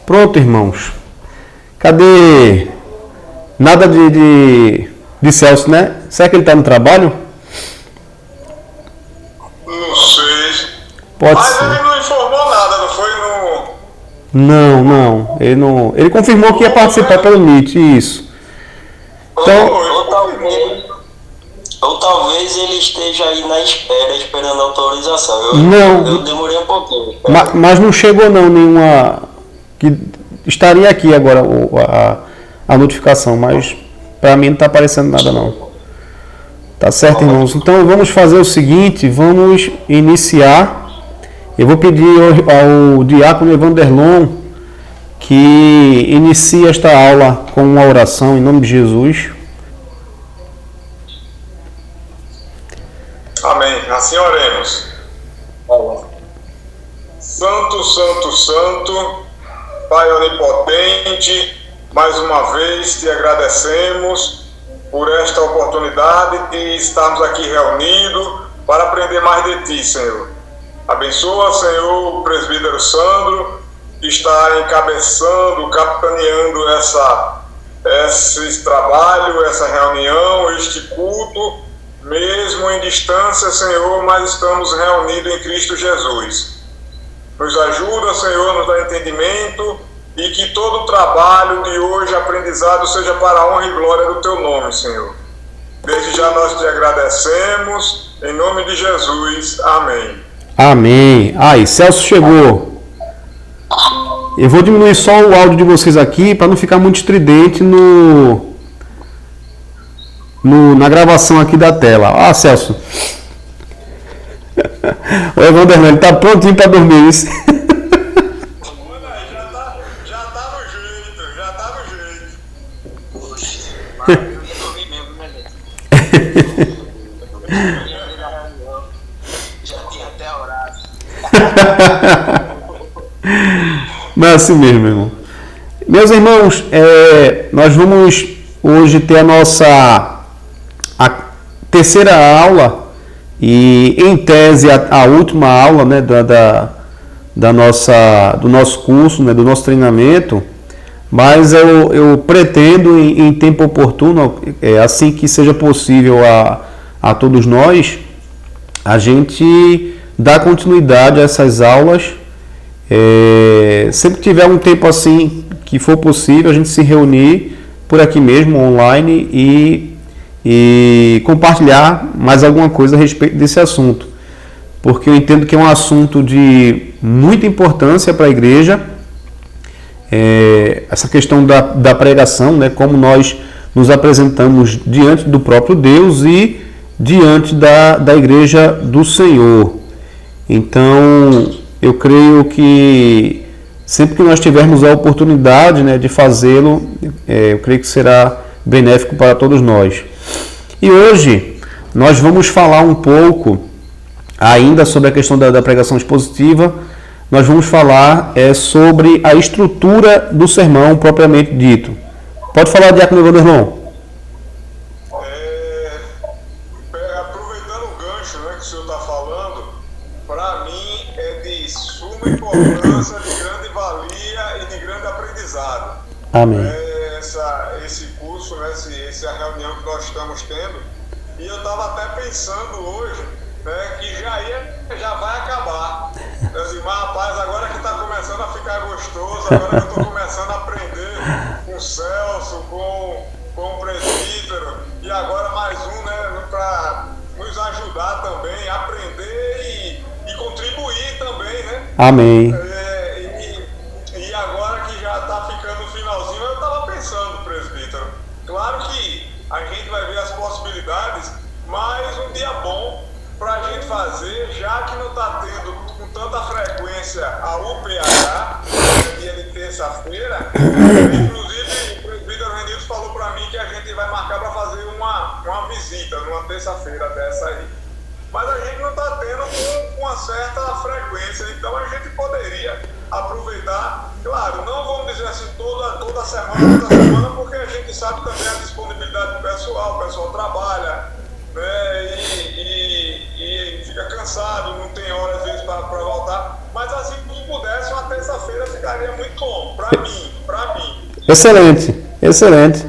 Pronto, irmãos. Cadê? Nada de Celso, né? Será que ele está no trabalho? Não sei. Pode Mas ser. ele não informou nada, não foi no... Não. Ele não. Ele confirmou que ia participar pelo Meet, isso. Então, ou talvez ele esteja aí na espera, esperando a autorização. Eu demorei um pouquinho. Mas não chegou não nenhuma... que estaria aqui agora a notificação, mas para mim não está aparecendo nada não. Tá certo, irmãos? Então vamos fazer o seguinte, vamos iniciar. Eu vou pedir ao diácono Evanderlon que inicie esta aula com uma oração em nome de Jesus. Amém. Assim oremos. Santo, santo, santo, Pai onipotente, mais uma vez te agradecemos por esta oportunidade de estarmos aqui reunidos para aprender mais de Ti, Senhor. Abençoa, Senhor, o presbítero Sandro, que está encabeçando, capitaneando esse trabalho, essa reunião, este culto, mesmo em distância, Senhor, mas estamos reunidos em Cristo Jesus. Nos ajuda, Senhor, nos dá entendimento e que todo o trabalho de hoje, aprendizado, seja para a honra e glória do Teu nome, Senhor. Desde já nós te agradecemos, em nome de Jesus. Amém. Amém. Aí, Celso chegou. Eu vou diminuir só o áudio de vocês aqui para não ficar muito estridente na gravação aqui da tela. Celso. O Evanderlon, ele tá prontinho para dormir, isso. Já tá no jeito. Poxa, mas eu ia dormir mesmo, né, gente? Já tinha até horário. Mas é assim mesmo, meu irmão. Meus irmãos, nós vamos hoje ter a terceira aula e, em tese, a última aula, né, do nosso curso, né, do nosso treinamento, mas eu pretendo, em tempo oportuno, assim que seja possível a todos nós, a gente dar continuidade a essas aulas. Sempre que tiver um tempo assim que for possível, a gente se reunir por aqui mesmo, online, e compartilhar mais alguma coisa a respeito desse assunto, porque eu entendo que é um assunto de muita importância para a igreja, essa questão da pregação, né, como nós nos apresentamos diante do próprio Deus e diante da igreja do Senhor. Então, eu creio que sempre que nós tivermos a oportunidade, né, de fazê-lo, eu creio que será benéfico para todos nós. E hoje nós vamos falar um pouco ainda sobre a questão da pregação expositiva. Nós vamos falar sobre a estrutura do sermão propriamente dito. Pode falar, diácono Evanderlon. Aproveitando o gancho, né, que o senhor está falando, para mim é de suma importância, de grande valia e de grande aprendizado. Amém. Esse curso, né, essa reunião que nós estamos tendo, e eu estava até pensando hoje, né, que já vai acabar. Eu disse, mas rapaz, agora que está começando a ficar gostoso, agora que eu estou começando a aprender com o Celso, com o presbítero, e agora mais um, né, para nos ajudar também, aprender e contribuir também, né? Amém. E agora que já está ficando no finalzinho, eu estava pensando, presbítero, claro que a gente vai ver as possibilidades, mas um dia bom para a gente fazer, já que não está tendo com tanta frequência a UPH, dia de terça-feira. Inclusive, o presbítero Renilson falou para mim que a gente vai marcar para fazer uma visita numa terça-feira dessa aí. Mas a gente não está tendo com uma certa frequência, então a gente poderia aproveitar. Claro, não vamos dizer assim toda semana, porque a gente sabe também a disponibilidade do pessoal, o pessoal trabalha, né, e fica cansado, não tem hora às vezes para voltar, mas assim que pudesse uma terça-feira ficaria muito longo, para mim. Excelente, excelente.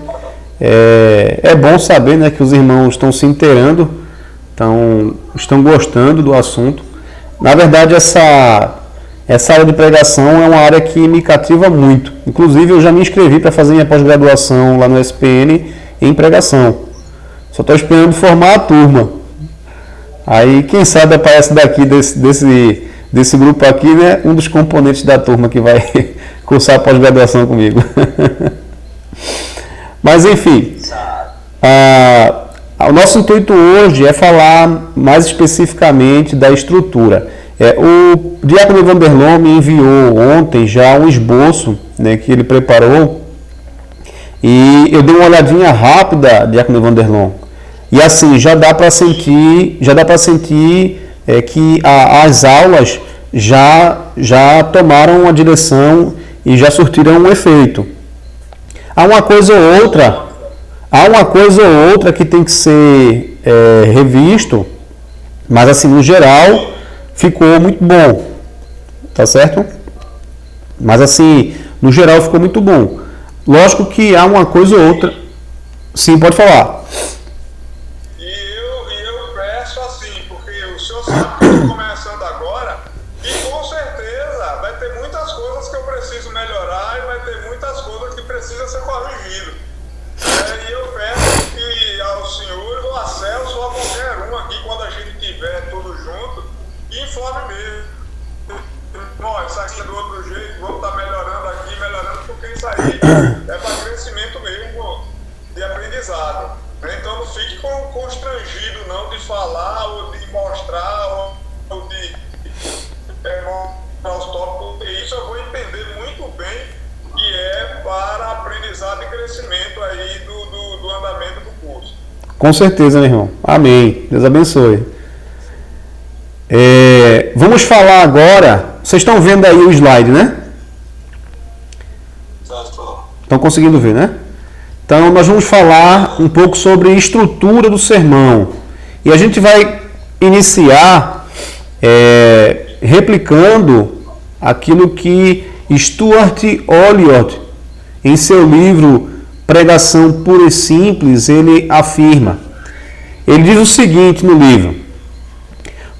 É bom saber, né, que os irmãos estão se inteirando, estão gostando do assunto. Na verdade, essa área de pregação é uma área que me cativa muito. Inclusive, eu já me inscrevi para fazer minha pós-graduação lá no SPN em pregação. Só estou esperando formar a turma. Aí, quem sabe aparece daqui desse grupo aqui, né, um dos componentes da turma que vai cursar a pós-graduação comigo. Mas, enfim, o nosso intuito hoje é falar mais especificamente da estrutura. O Diácono Vanderlon me enviou ontem já um esboço, né, que ele preparou, e eu dei uma olhadinha rápida, Diácono Vanderlon, e assim já dá para sentir que as aulas já tomaram uma direção e já surtiram um efeito. Há uma coisa ou outra que tem que ser revisto, mas assim, no geral, ficou muito bom, tá certo? Mas assim, no geral ficou muito bom. Lógico que há uma coisa ou outra. Sim, pode falar. E eu peço assim, porque o senhor sabe que eu estou começando agora, e com certeza vai ter muitas coisas que eu preciso melhorar e vai ter muitas coisas que precisam ser corrigidas. E eu peço que ao senhor, ou a Celso, ou a qualquer um aqui, quando a gente tiver tudo junto, informe mesmo. Bom, isso aqui é do outro jeito, vamos estar melhorando aqui, porque isso aí é para crescimento mesmo de aprendizado. Então não fique constrangido não de falar ou de mostrar ou de mostrar os tópicos, porque isso eu vou entender muito bem que é para aprendizado e crescimento aí do andamento do curso. Com certeza, meu irmão. Amém. Deus abençoe. Vamos falar agora. Vocês estão vendo aí o slide, né? Estão conseguindo ver, né? Então, nós vamos falar um pouco sobre a estrutura do sermão. E a gente vai iniciar replicando aquilo que Stuart Olyott, em seu livro Pregação Pura e Simples, ele afirma. Ele diz o seguinte no livro: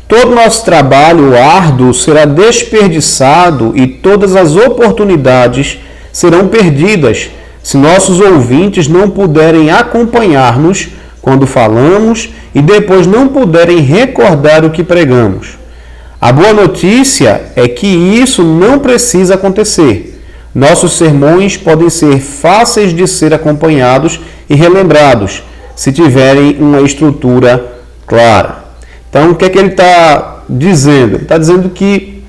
todo nosso trabalho árduo será desperdiçado e todas as oportunidades serão perdidas se nossos ouvintes não puderem acompanhar-nos quando falamos e depois não puderem recordar o que pregamos. A boa notícia é que isso não precisa acontecer. Nossos sermões podem ser fáceis de ser acompanhados e relembrados, se tiverem uma estrutura clara. Então, o que é que ele está dizendo? Ele está dizendo que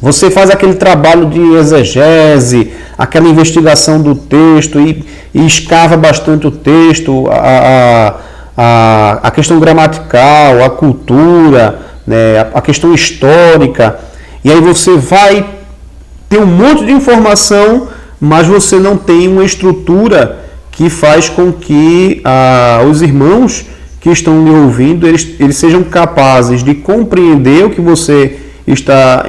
você faz aquele trabalho de exegese, aquela investigação do texto e escava bastante o texto, a questão gramatical, a cultura, né, a questão histórica, e aí você vai ter um monte de informação, mas você não tem uma estrutura que faz com que os irmãos que estão lhe ouvindo, eles sejam capazes de compreender o que você está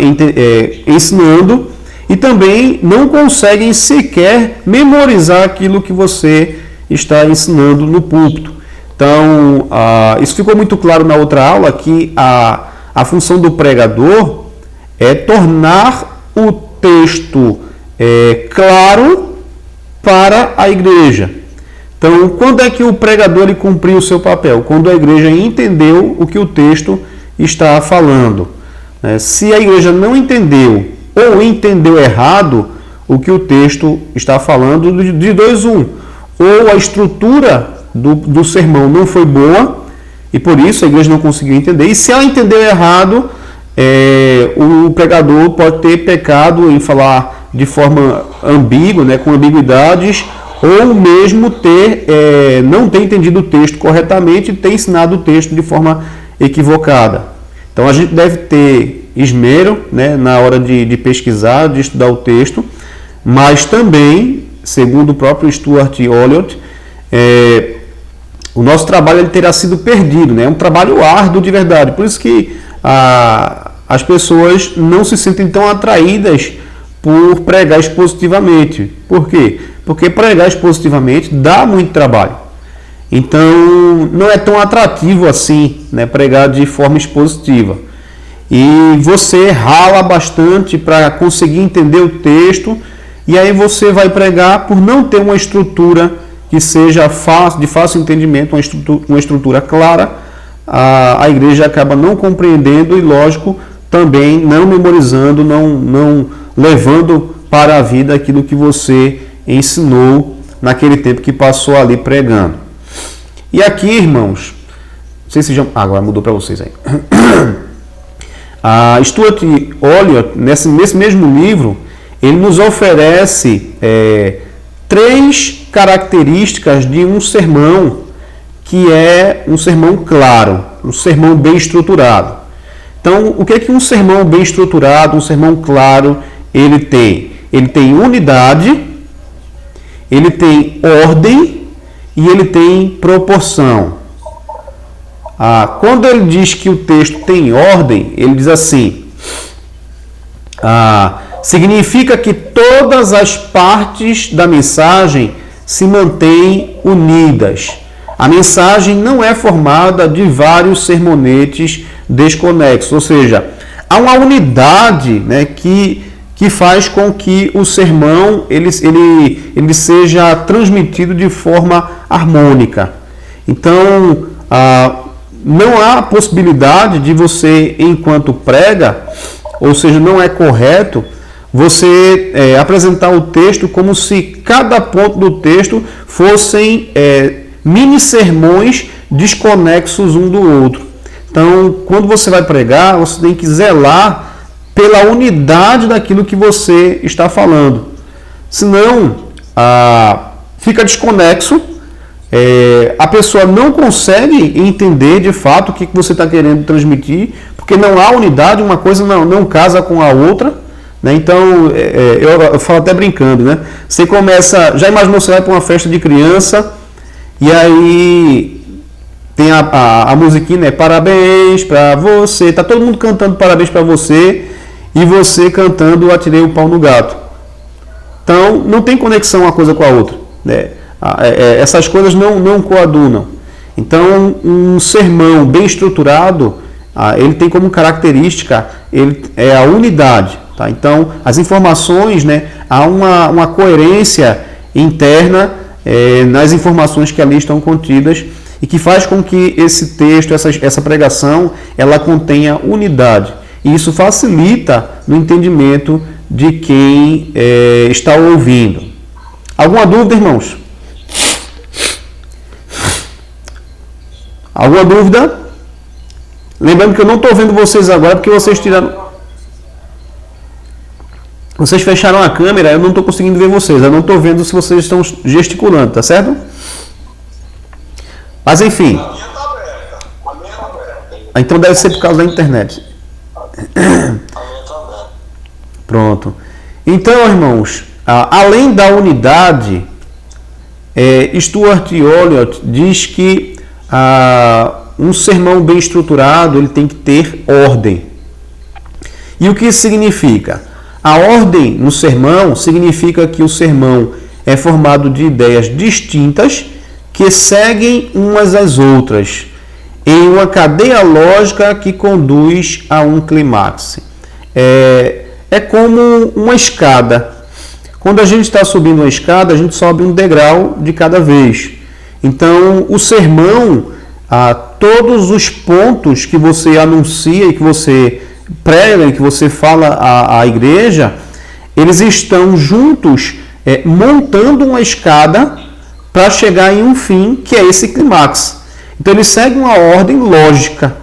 ensinando e também não conseguem sequer memorizar aquilo que você está ensinando no púlpito. Então, isso ficou muito claro na outra aula, que a função do pregador é tornar o texto claro para a igreja. Então, quando é que o pregador ele cumpriu o seu papel? Quando a igreja entendeu o que o texto está falando. Se a igreja não entendeu ou entendeu errado o que o texto está falando, de dois um. Ou a estrutura do sermão não foi boa e por isso a igreja não conseguiu entender. E se ela entendeu errado, o pregador pode ter pecado em falar de forma ambígua, né, com ambiguidades, ou mesmo não ter entendido o texto corretamente e ter ensinado o texto de forma equivocada. Então a gente deve ter esmero, né, na hora de pesquisar, de estudar o texto, mas também, segundo o próprio Stuart Olyott, o nosso trabalho ele terá sido perdido, né? É um trabalho árduo de verdade. Por isso que as pessoas não se sentem tão atraídas por pregar expositivamente. Por quê? Porque pregar expositivamente dá muito trabalho. Então, não é tão atrativo assim, né, pregar de forma expositiva. E você rala bastante para conseguir entender o texto, e aí você vai pregar por não ter uma estrutura que seja de fácil entendimento, uma estrutura clara. A igreja acaba não compreendendo e, lógico, também não memorizando, não levando para a vida aquilo que você ensinou naquele tempo que passou ali pregando. E aqui, irmãos, não sei se já... agora mudou para vocês aí. A Stuart Olyott, nesse mesmo livro, ele nos oferece 3 características de um sermão que é um sermão claro, um sermão bem estruturado. Então, o que é que um sermão bem estruturado, um sermão claro, ele tem? Ele tem unidade, ele tem ordem e ele tem proporção. Quando ele diz que o texto tem ordem, ele diz assim: significa que todas as partes da mensagem se mantêm unidas. A mensagem não é formada de vários sermonetes desconexos, ou seja, há uma unidade, né, que faz com que o sermão ele seja transmitido de forma harmônica. Então, não há possibilidade de você, enquanto prega, ou seja, não é correto você apresentar o texto como se cada ponto do texto fossem mini sermões desconexos um do outro. Então, quando você vai pregar, você tem que zelar pela unidade daquilo que você está falando. Senão, fica desconexo, a pessoa não consegue entender de fato o que você está querendo transmitir, porque não há unidade, uma coisa não casa com a outra. Né? Então, eu falo até brincando, né? Você começa, já imaginou, você vai para uma festa de criança, e aí tem a musiquinha, né? Parabéns para você, tá todo mundo cantando parabéns para você, e você cantando Atirei o Pau no Gato. Então, não tem conexão uma coisa com a outra, né? Essas coisas não coadunam. Então, um sermão bem estruturado, ele tem como característica a unidade. Tá? Então, as informações, né, há uma coerência interna nas informações que ali estão contidas e que faz com que esse texto, essa pregação, ela contenha unidade. E isso facilita no entendimento de quem está ouvindo. Alguma dúvida, irmãos? Alguma dúvida? Lembrando que eu não estou vendo vocês agora porque vocês fecharam a câmera, eu não estou conseguindo ver vocês. Eu não estou vendo se vocês estão gesticulando, tá certo? Mas enfim. A minha está aberta. A minha está aberta. Então deve ser por causa da internet. Pronto. Então, irmãos, além da unidade, Stuart Olyott diz que um sermão bem estruturado ele tem que ter ordem. E o que isso significa? A ordem no sermão significa que o sermão é formado de ideias distintas que seguem umas às outras em uma cadeia lógica que conduz a um clímax. É como uma escada. Quando a gente está subindo uma escada, a gente sobe um degrau de cada vez. Então, o sermão, todos os pontos que você anuncia e que você prega e que você fala à igreja, eles estão juntos montando uma escada para chegar em um fim, que é esse clímax. Então, eles seguem uma ordem lógica,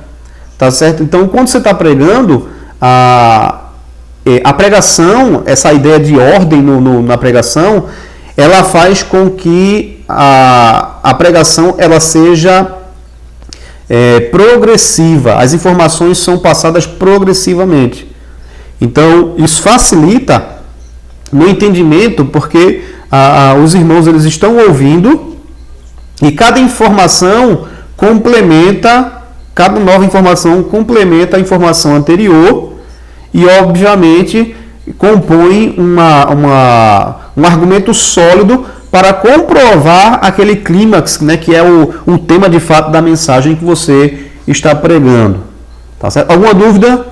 tá certo? Então, quando você está pregando, a pregação, essa ideia de ordem na pregação, ela faz com que a pregação ela seja progressiva. As informações são passadas progressivamente. Então, isso facilita no entendimento, porque os irmãos eles estão ouvindo e cada nova informação complementa a informação anterior e, obviamente, compõem um argumento sólido para comprovar aquele clímax, né, que é o tema de fato da mensagem que você está pregando. Tá certo? Alguma dúvida?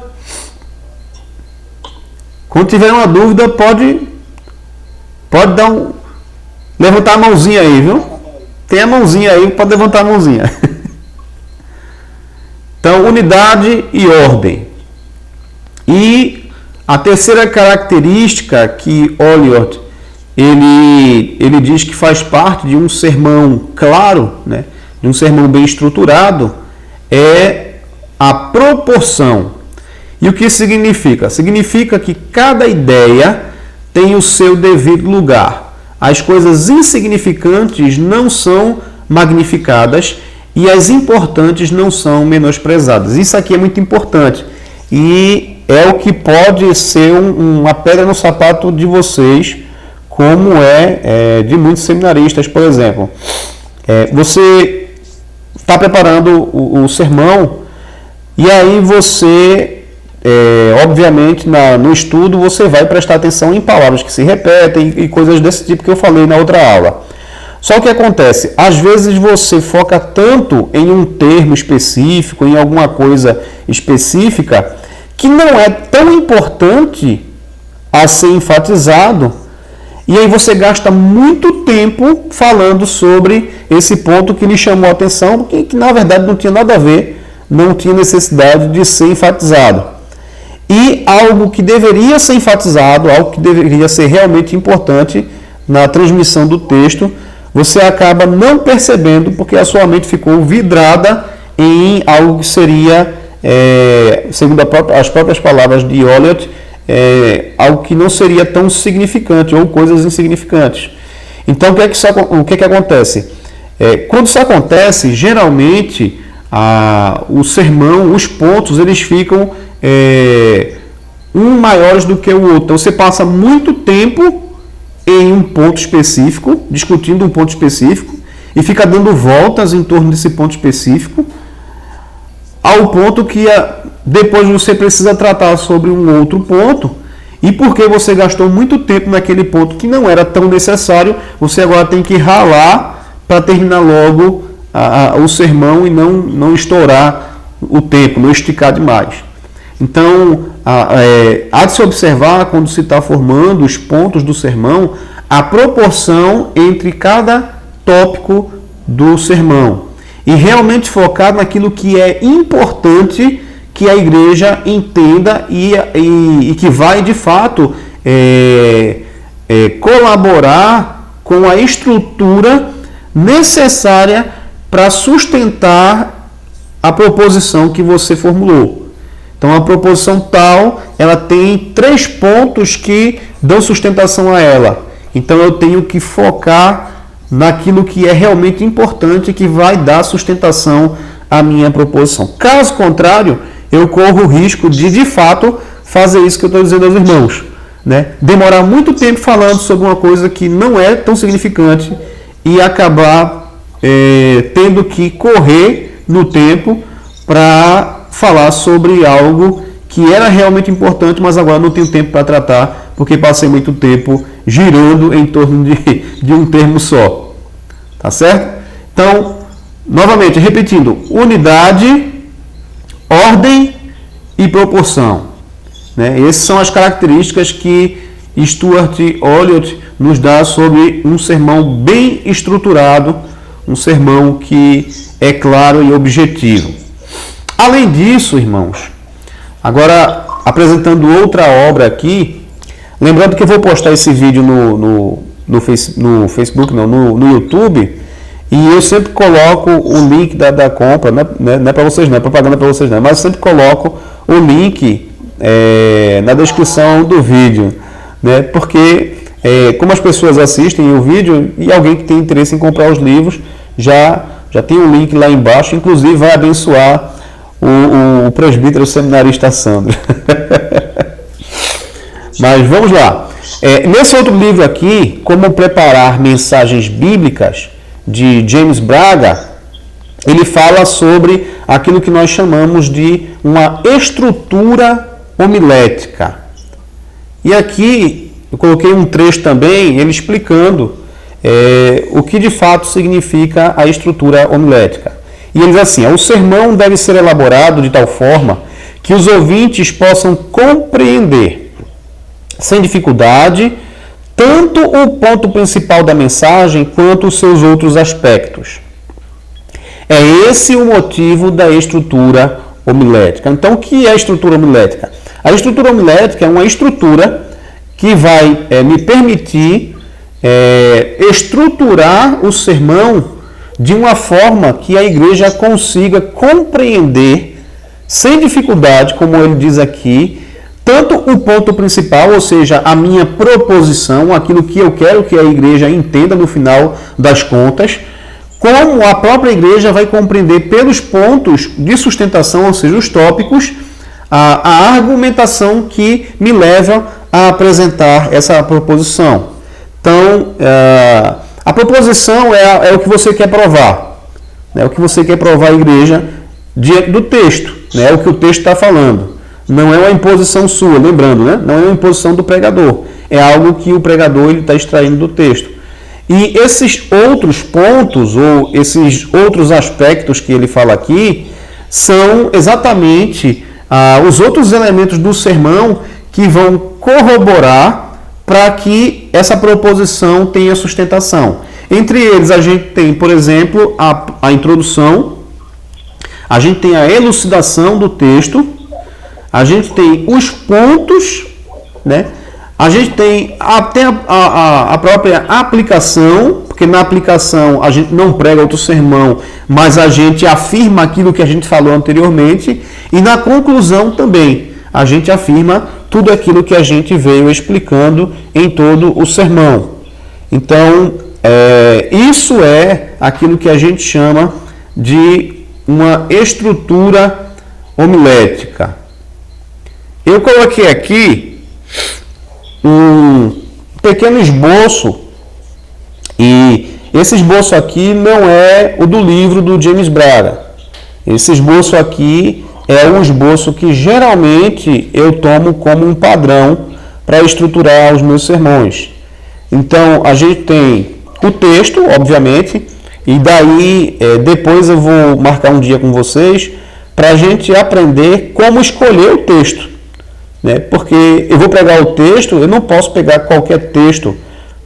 Quando tiver uma dúvida, pode levantar a mãozinha aí, viu? Tem a mãozinha aí, pode levantar a mãozinha. Então, unidade e ordem. E a terceira característica que Oliot ele diz que faz parte de um sermão claro, né, de um sermão bem estruturado, é a proporção. E o que significa? Significa que cada ideia tem o seu devido lugar. As coisas insignificantes não são magnificadas e as importantes não são menosprezadas. Isso aqui é muito importante e é o que pode ser uma pedra no sapato de vocês, como de muitos seminaristas, por exemplo. Você está preparando o sermão e aí você, obviamente, no estudo, você vai prestar atenção em palavras que se repetem e coisas desse tipo que eu falei na outra aula. Só que acontece, às vezes você foca tanto em um termo específico, em alguma coisa específica, que não é tão importante a ser enfatizado, e aí você gasta muito tempo falando sobre esse ponto que lhe chamou a atenção, que na verdade não tinha nada a ver, não tinha necessidade de ser enfatizado. E algo que deveria ser enfatizado, algo que deveria ser realmente importante na transmissão do texto, você acaba não percebendo porque a sua mente ficou vidrada em algo que seria, segundo as próprias palavras de Oliot, algo que não seria tão significante ou coisas insignificantes. Então, o que acontece? Quando isso acontece, geralmente o sermão, os pontos, eles ficam maiores do que o outro. Então, você passa muito tempo em um ponto específico, discutindo um ponto específico, e fica dando voltas em torno desse ponto específico, ao ponto que depois você precisa tratar sobre um outro ponto, e porque você gastou muito tempo naquele ponto que não era tão necessário, você agora tem que ralar para terminar logo o sermão e não estourar o tempo, não esticar demais. Então, há de se observar, quando se está formando os pontos do sermão, a proporção entre cada tópico do sermão. E realmente focar naquilo que é importante que a igreja entenda e que vai, de fato, colaborar com a estrutura necessária para sustentar a proposição que você formulou. Então, a proposição tal, ela tem 3 pontos que dão sustentação a ela. Então, eu tenho que focar naquilo que é realmente importante, que vai dar sustentação à minha proposição. Caso contrário, eu corro o risco de fato, fazer isso que eu estou dizendo aos irmãos, né? Demorar muito tempo falando sobre uma coisa que não é tão significante e acabar tendo que correr no tempo para falar sobre algo que era realmente importante, mas agora não tenho tempo para tratar, porque passei muito tempo girando em torno de um termo só. Tá certo? Então, novamente, repetindo, unidade, ordem e proporção. Né? Essas são as características que Stuart Oliot nos dá sobre um sermão bem estruturado, um sermão que é claro e objetivo. Além disso, irmãos, agora apresentando outra obra aqui, lembrando que eu vou postar esse vídeo no Facebook, não, no YouTube, e eu sempre coloco o link da compra, não é para vocês não, é propaganda para vocês não, mas eu sempre coloco o link na descrição do vídeo, né? Porque como as pessoas assistem o vídeo e alguém que tem interesse em comprar os livros, já tem um link lá embaixo, inclusive vai abençoar o presbítero seminarista Sandro. Mas vamos lá. Nesse outro livro aqui, Como Preparar Mensagens Bíblicas, de James Braga, ele fala sobre aquilo que nós chamamos de uma estrutura homilética. E aqui eu coloquei um trecho também, ele explicando o que de fato significa a estrutura homilética. E ele diz assim: o sermão deve ser elaborado de tal forma que os ouvintes possam compreender, sem dificuldade, tanto o ponto principal da mensagem quanto os seus outros aspectos. É esse o motivo da estrutura homilética. Então, o que é a estrutura homilética? A estrutura homilética é uma estrutura que vai me permitir estruturar o sermão de uma forma que a igreja consiga compreender, sem dificuldade, como ele diz aqui, tanto o ponto principal, ou seja, a minha proposição, aquilo que eu quero que a igreja entenda no final das contas, como a própria igreja vai compreender pelos pontos de sustentação, ou seja, os tópicos, a argumentação que me leva a apresentar essa proposição. Então, a proposição é o que você quer provar, né? O que você quer provar à igreja diante do texto, né? O que o texto está falando. Não é uma imposição sua, lembrando, né? Não é uma imposição do pregador. É algo que o pregador está extraindo do texto. E esses outros pontos, ou esses outros aspectos que ele fala aqui, são exatamente os outros elementos do sermão que vão corroborar para que essa proposição tenha sustentação. Entre eles, a gente tem, por exemplo, a introdução, a gente tem a elucidação do texto, a gente tem os pontos, né? A gente tem até a própria aplicação, porque na aplicação a gente não prega outro sermão, mas a gente afirma aquilo que a gente falou anteriormente, e na conclusão também a gente afirma tudo aquilo que a gente veio explicando em todo o sermão. Então, isso é aquilo que a gente chama de uma estrutura homilética. Eu coloquei aqui um pequeno esboço, e esse esboço aqui não é o do livro do James Braga. Esse esboço aqui é um esboço que geralmente eu tomo como um padrão para estruturar os meus sermões. Então, a gente tem o texto, obviamente, e daí depois eu vou marcar um dia com vocês para a gente aprender como escolher o texto. Né? Porque eu vou pregar o texto, eu não posso pegar qualquer texto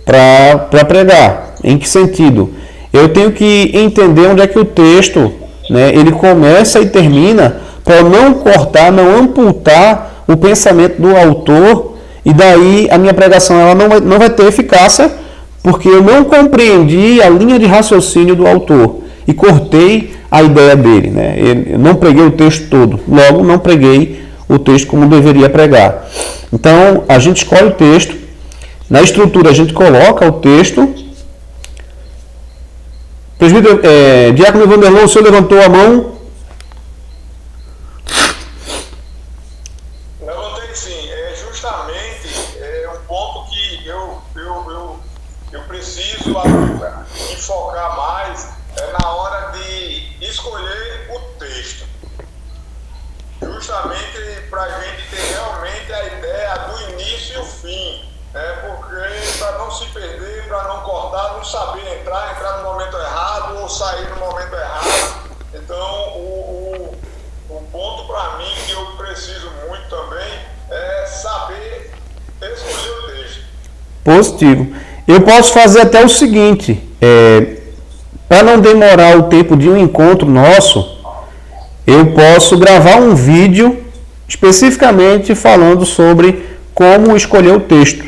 para pregar. Em que sentido? Eu tenho que entender onde é que o texto, né, ele começa e termina, para não cortar, não amputar o pensamento do autor, e daí a minha pregação ela não vai ter eficácia, porque eu não compreendi a linha de raciocínio do autor e cortei a ideia dele. Né? Eu não preguei o texto todo, logo não preguei o texto como deveria pregar. Então, a gente escolhe o texto, na estrutura a gente coloca o texto. Presbítero, Diácono Vanderlon, o senhor levantou a mão? Levantei sim, justamente um ponto que eu preciso enfocar mais na hora de escolher o texto. Justamente para a gente ter realmente a ideia do início e o fim, porque para não se perder, para não cortar, não saber entrar no momento errado ou sair no momento errado. Então, o ponto para mim que eu preciso muito também é saber escolher o texto. Positivo. Eu posso fazer até o seguinte, para não demorar o tempo de um encontro nosso, eu posso gravar um vídeo especificamente falando sobre como escolher o texto.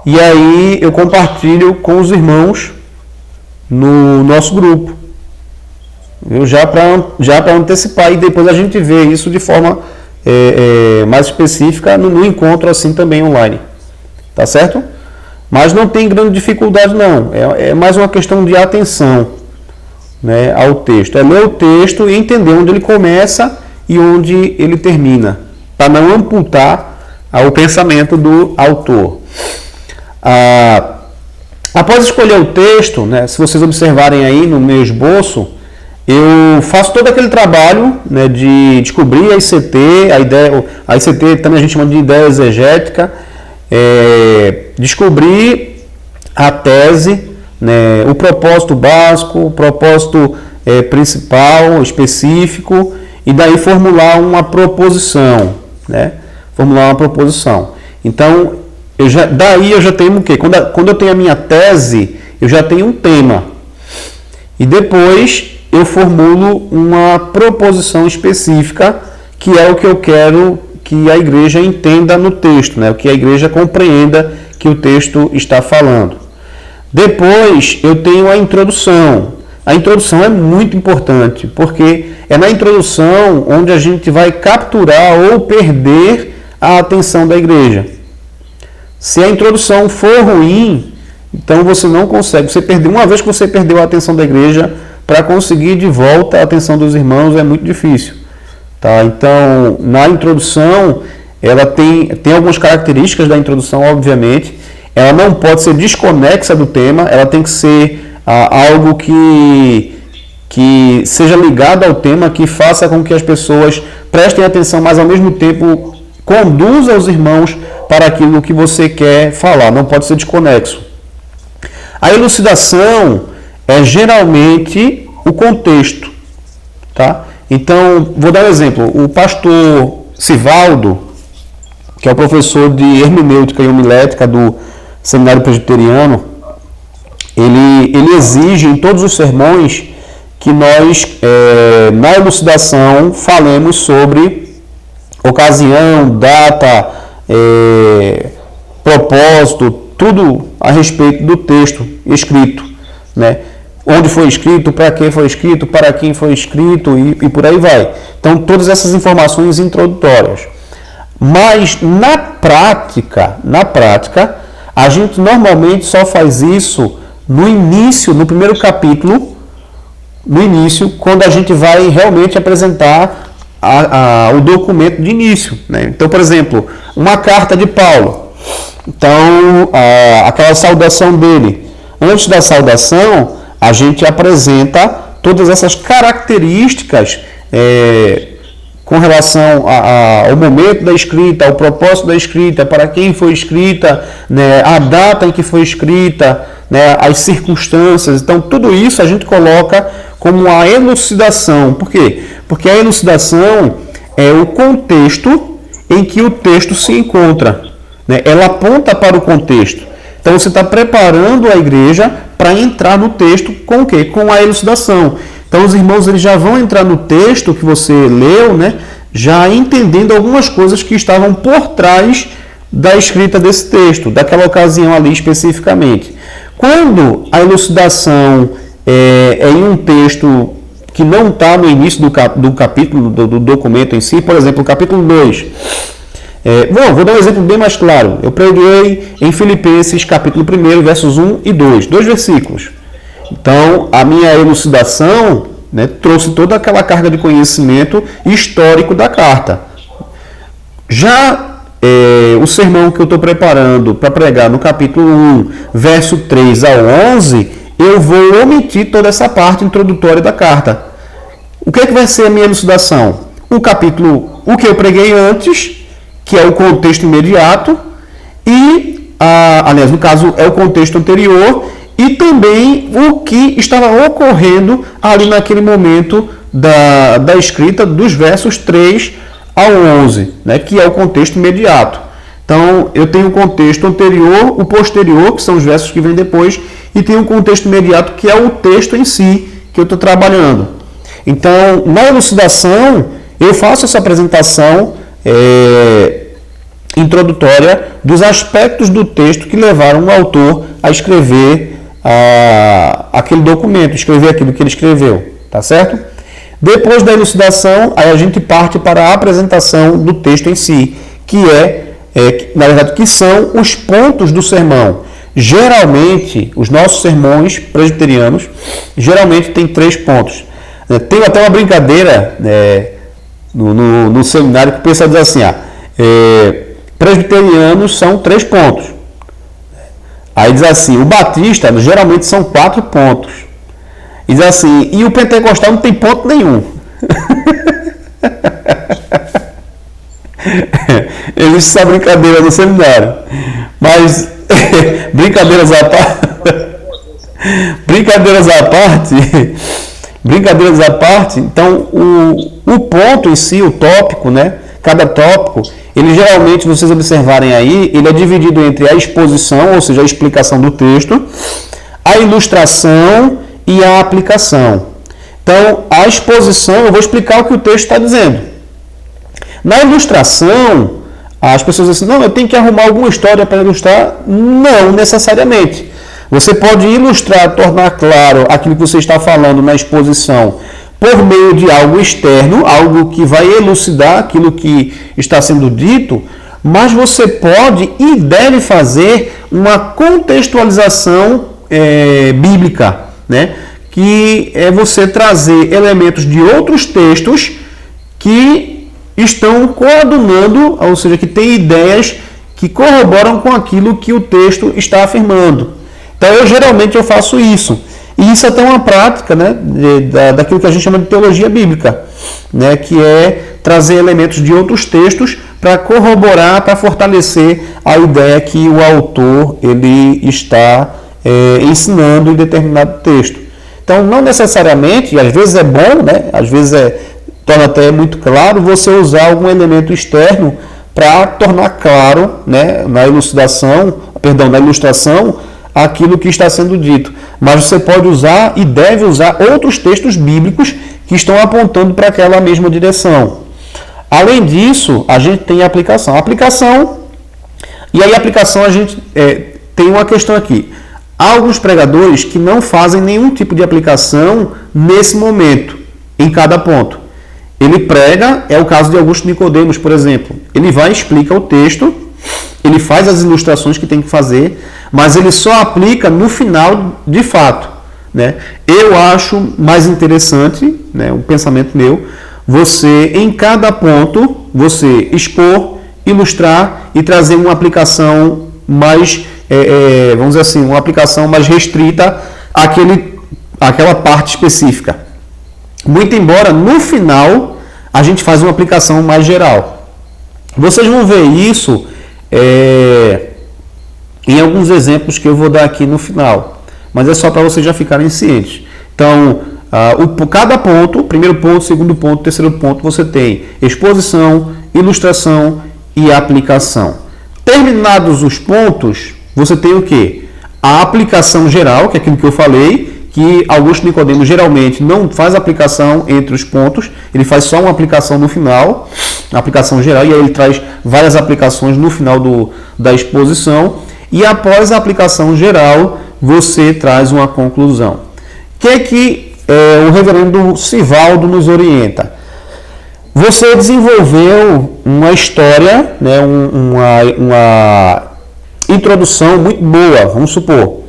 E aí eu compartilho com os irmãos no nosso grupo. Já para antecipar, e depois a gente vê isso de forma mais específica no encontro assim também online. Tá certo? Mas não tem grande dificuldade não. É mais uma questão de atenção, né, ao texto. É ler o texto e entender onde ele começa e onde ele termina, para não amputar o pensamento do autor. Após escolher o texto, né, se vocês observarem aí no meu esboço, eu faço todo aquele trabalho, né, de descobrir a ICT, a ICT também a gente chama de ideia exegética, descobrir a tese, né, o propósito básico, o propósito principal, específico, e daí formular uma proposição, né? Formular uma proposição. Então, daí eu já tenho o quê? Quando eu tenho a minha tese, eu já tenho um tema. E depois eu formulo uma proposição específica, que é o que eu quero que a igreja entenda no texto, né? O que a igreja compreenda que o texto está falando. Depois eu tenho a introdução. A introdução é muito importante, porque é na introdução onde a gente vai capturar ou perder a atenção da igreja. Se a introdução for ruim, então você não consegue. Uma vez que você perdeu a atenção da igreja, para conseguir de volta a atenção dos irmãos é muito difícil. Tá? Então, na introdução, ela tem algumas características da introdução, obviamente. Ela não pode ser desconexa do tema, ela tem que ser algo que seja ligado ao tema, que faça com que as pessoas prestem atenção, mas ao mesmo tempo conduza os irmãos para aquilo que você quer falar, não pode ser desconexo. A elucidação é geralmente o contexto, tá? Então, vou dar um exemplo. O pastor Sivaldo, que é o professor de hermenêutica e homilética do Seminário Presbiteriano, ele exige em todos os sermões que nós, na elucidação, falemos sobre ocasião, data, propósito, tudo a respeito do texto escrito, né? Onde foi escrito, para quem foi escrito, para quem foi escrito e por aí vai. Então, todas essas informações introdutórias. Mas, na prática, a gente normalmente só faz isso no início, no primeiro capítulo, quando a gente vai realmente apresentar o documento de início, né? Então, por exemplo, uma carta de Paulo. Então, aquela saudação dele. Antes da saudação, a gente apresenta todas essas características com relação ao momento da escrita, ao propósito da escrita, para quem foi escrita, né, a data em que foi escrita, né, as circunstâncias. Então, tudo isso a gente coloca como a elucidação. Por quê? Porque a elucidação é o contexto em que o texto se encontra, né? Ela aponta para o contexto. Então, você está preparando a igreja para entrar no texto com o quê? Com a elucidação. Então, os irmãos eles já vão entrar no texto que você leu, né, já entendendo algumas coisas que estavam por trás da escrita desse texto, daquela ocasião ali especificamente. Quando a elucidação é em um texto que não está no início do capítulo, do documento em si, por exemplo, o capítulo 2. Vou dar um exemplo bem mais claro. Eu preguei em Filipenses, capítulo 1, versos 1 e 2, 2 versículos. Então, a minha elucidação, né, trouxe toda aquela carga de conhecimento histórico da carta. Já o sermão que eu estou preparando para pregar no capítulo 1, verso 3 ao 11, eu vou omitir toda essa parte introdutória da carta. O que é que vai ser a minha elucidação? O que eu preguei antes, que é o contexto imediato, e, aliás, no caso, é o contexto anterior, e também o que estava ocorrendo ali naquele momento da escrita dos versos 3 ao 11, né, que é o contexto imediato. Então, eu tenho o contexto anterior, o posterior, que são os versos que vêm depois, e tenho o contexto imediato, que é o texto em si que eu estou trabalhando. Então, na elucidação, eu faço essa apresentação introdutória dos aspectos do texto que levaram o autor a escrever aquele documento, escrever aquilo que ele escreveu, tá certo? Depois da elucidação, aí a gente parte para a apresentação do texto em si, na verdade, que são os pontos do sermão. Geralmente, os nossos sermões presbiterianos, geralmente tem 3 pontos. Tem até uma brincadeira no seminário que o pessoal diz assim, presbiterianos são 3 pontos. Aí diz assim, o batista geralmente são 4 pontos. Diz assim, e o pentecostal não tem ponto nenhum. Eu disse essa brincadeira no seminário. Mas, brincadeiras à parte, então o ponto em si, o tópico, né? Cada tópico, ele geralmente, se vocês observarem aí, ele é dividido entre a exposição, ou seja, a explicação do texto, a ilustração e a aplicação. Então, a exposição, eu vou explicar o que o texto está dizendo. Na ilustração, as pessoas dizem assim, não, eu tenho que arrumar alguma história para ilustrar. Não necessariamente. Você pode ilustrar, tornar claro aquilo que você está falando na exposição por meio de algo externo, algo que vai elucidar aquilo que está sendo dito, mas você pode e deve fazer uma contextualização bíblica, né? Que é você trazer elementos de outros textos que estão coadunando, ou seja, que tem ideias que corroboram com aquilo que o texto está afirmando. Então, geralmente eu faço isso. E isso é até uma prática, né, daquilo que a gente chama de teologia bíblica, né, que é trazer elementos de outros textos para corroborar, para fortalecer a ideia que o autor ele está ensinando em determinado texto. Então, não necessariamente, e às vezes é bom, né, às vezes torna até muito claro você usar algum elemento externo para tornar claro, né, na ilustração, aquilo que está sendo dito. Mas você pode usar e deve usar outros textos bíblicos que estão apontando para aquela mesma direção. Além disso, a gente tem a aplicação. E aí a aplicação a gente tem uma questão aqui. Há alguns pregadores que não fazem nenhum tipo de aplicação nesse momento, em cada ponto. Ele prega, é o caso de Augusto Nicodemos, por exemplo. Ele vai e explica o texto, ele faz as ilustrações que tem que fazer, mas ele só aplica no final de fato, né? Eu acho mais interessante, né, um pensamento meu, você em cada ponto, você expor, ilustrar e trazer uma aplicação mais, vamos dizer assim, uma aplicação mais restrita àquela parte específica. Muito embora no final a gente faz uma aplicação mais geral. Vocês vão ver isso em alguns exemplos que eu vou dar aqui no final, mas é só para vocês já ficarem cientes. Então, cada ponto, primeiro ponto, segundo ponto, terceiro ponto, você tem exposição, ilustração e aplicação. Terminados os pontos, você tem o quê? A aplicação geral, que é aquilo que eu falei, que Augusto Nicodemos geralmente não faz aplicação entre os pontos, ele faz só uma aplicação no final, a aplicação geral, e aí ele traz várias aplicações no final da exposição, e após a aplicação geral, você traz uma conclusão. O que o reverendo Sivaldo nos orienta? Você desenvolveu uma história, né, uma introdução muito boa, vamos supor.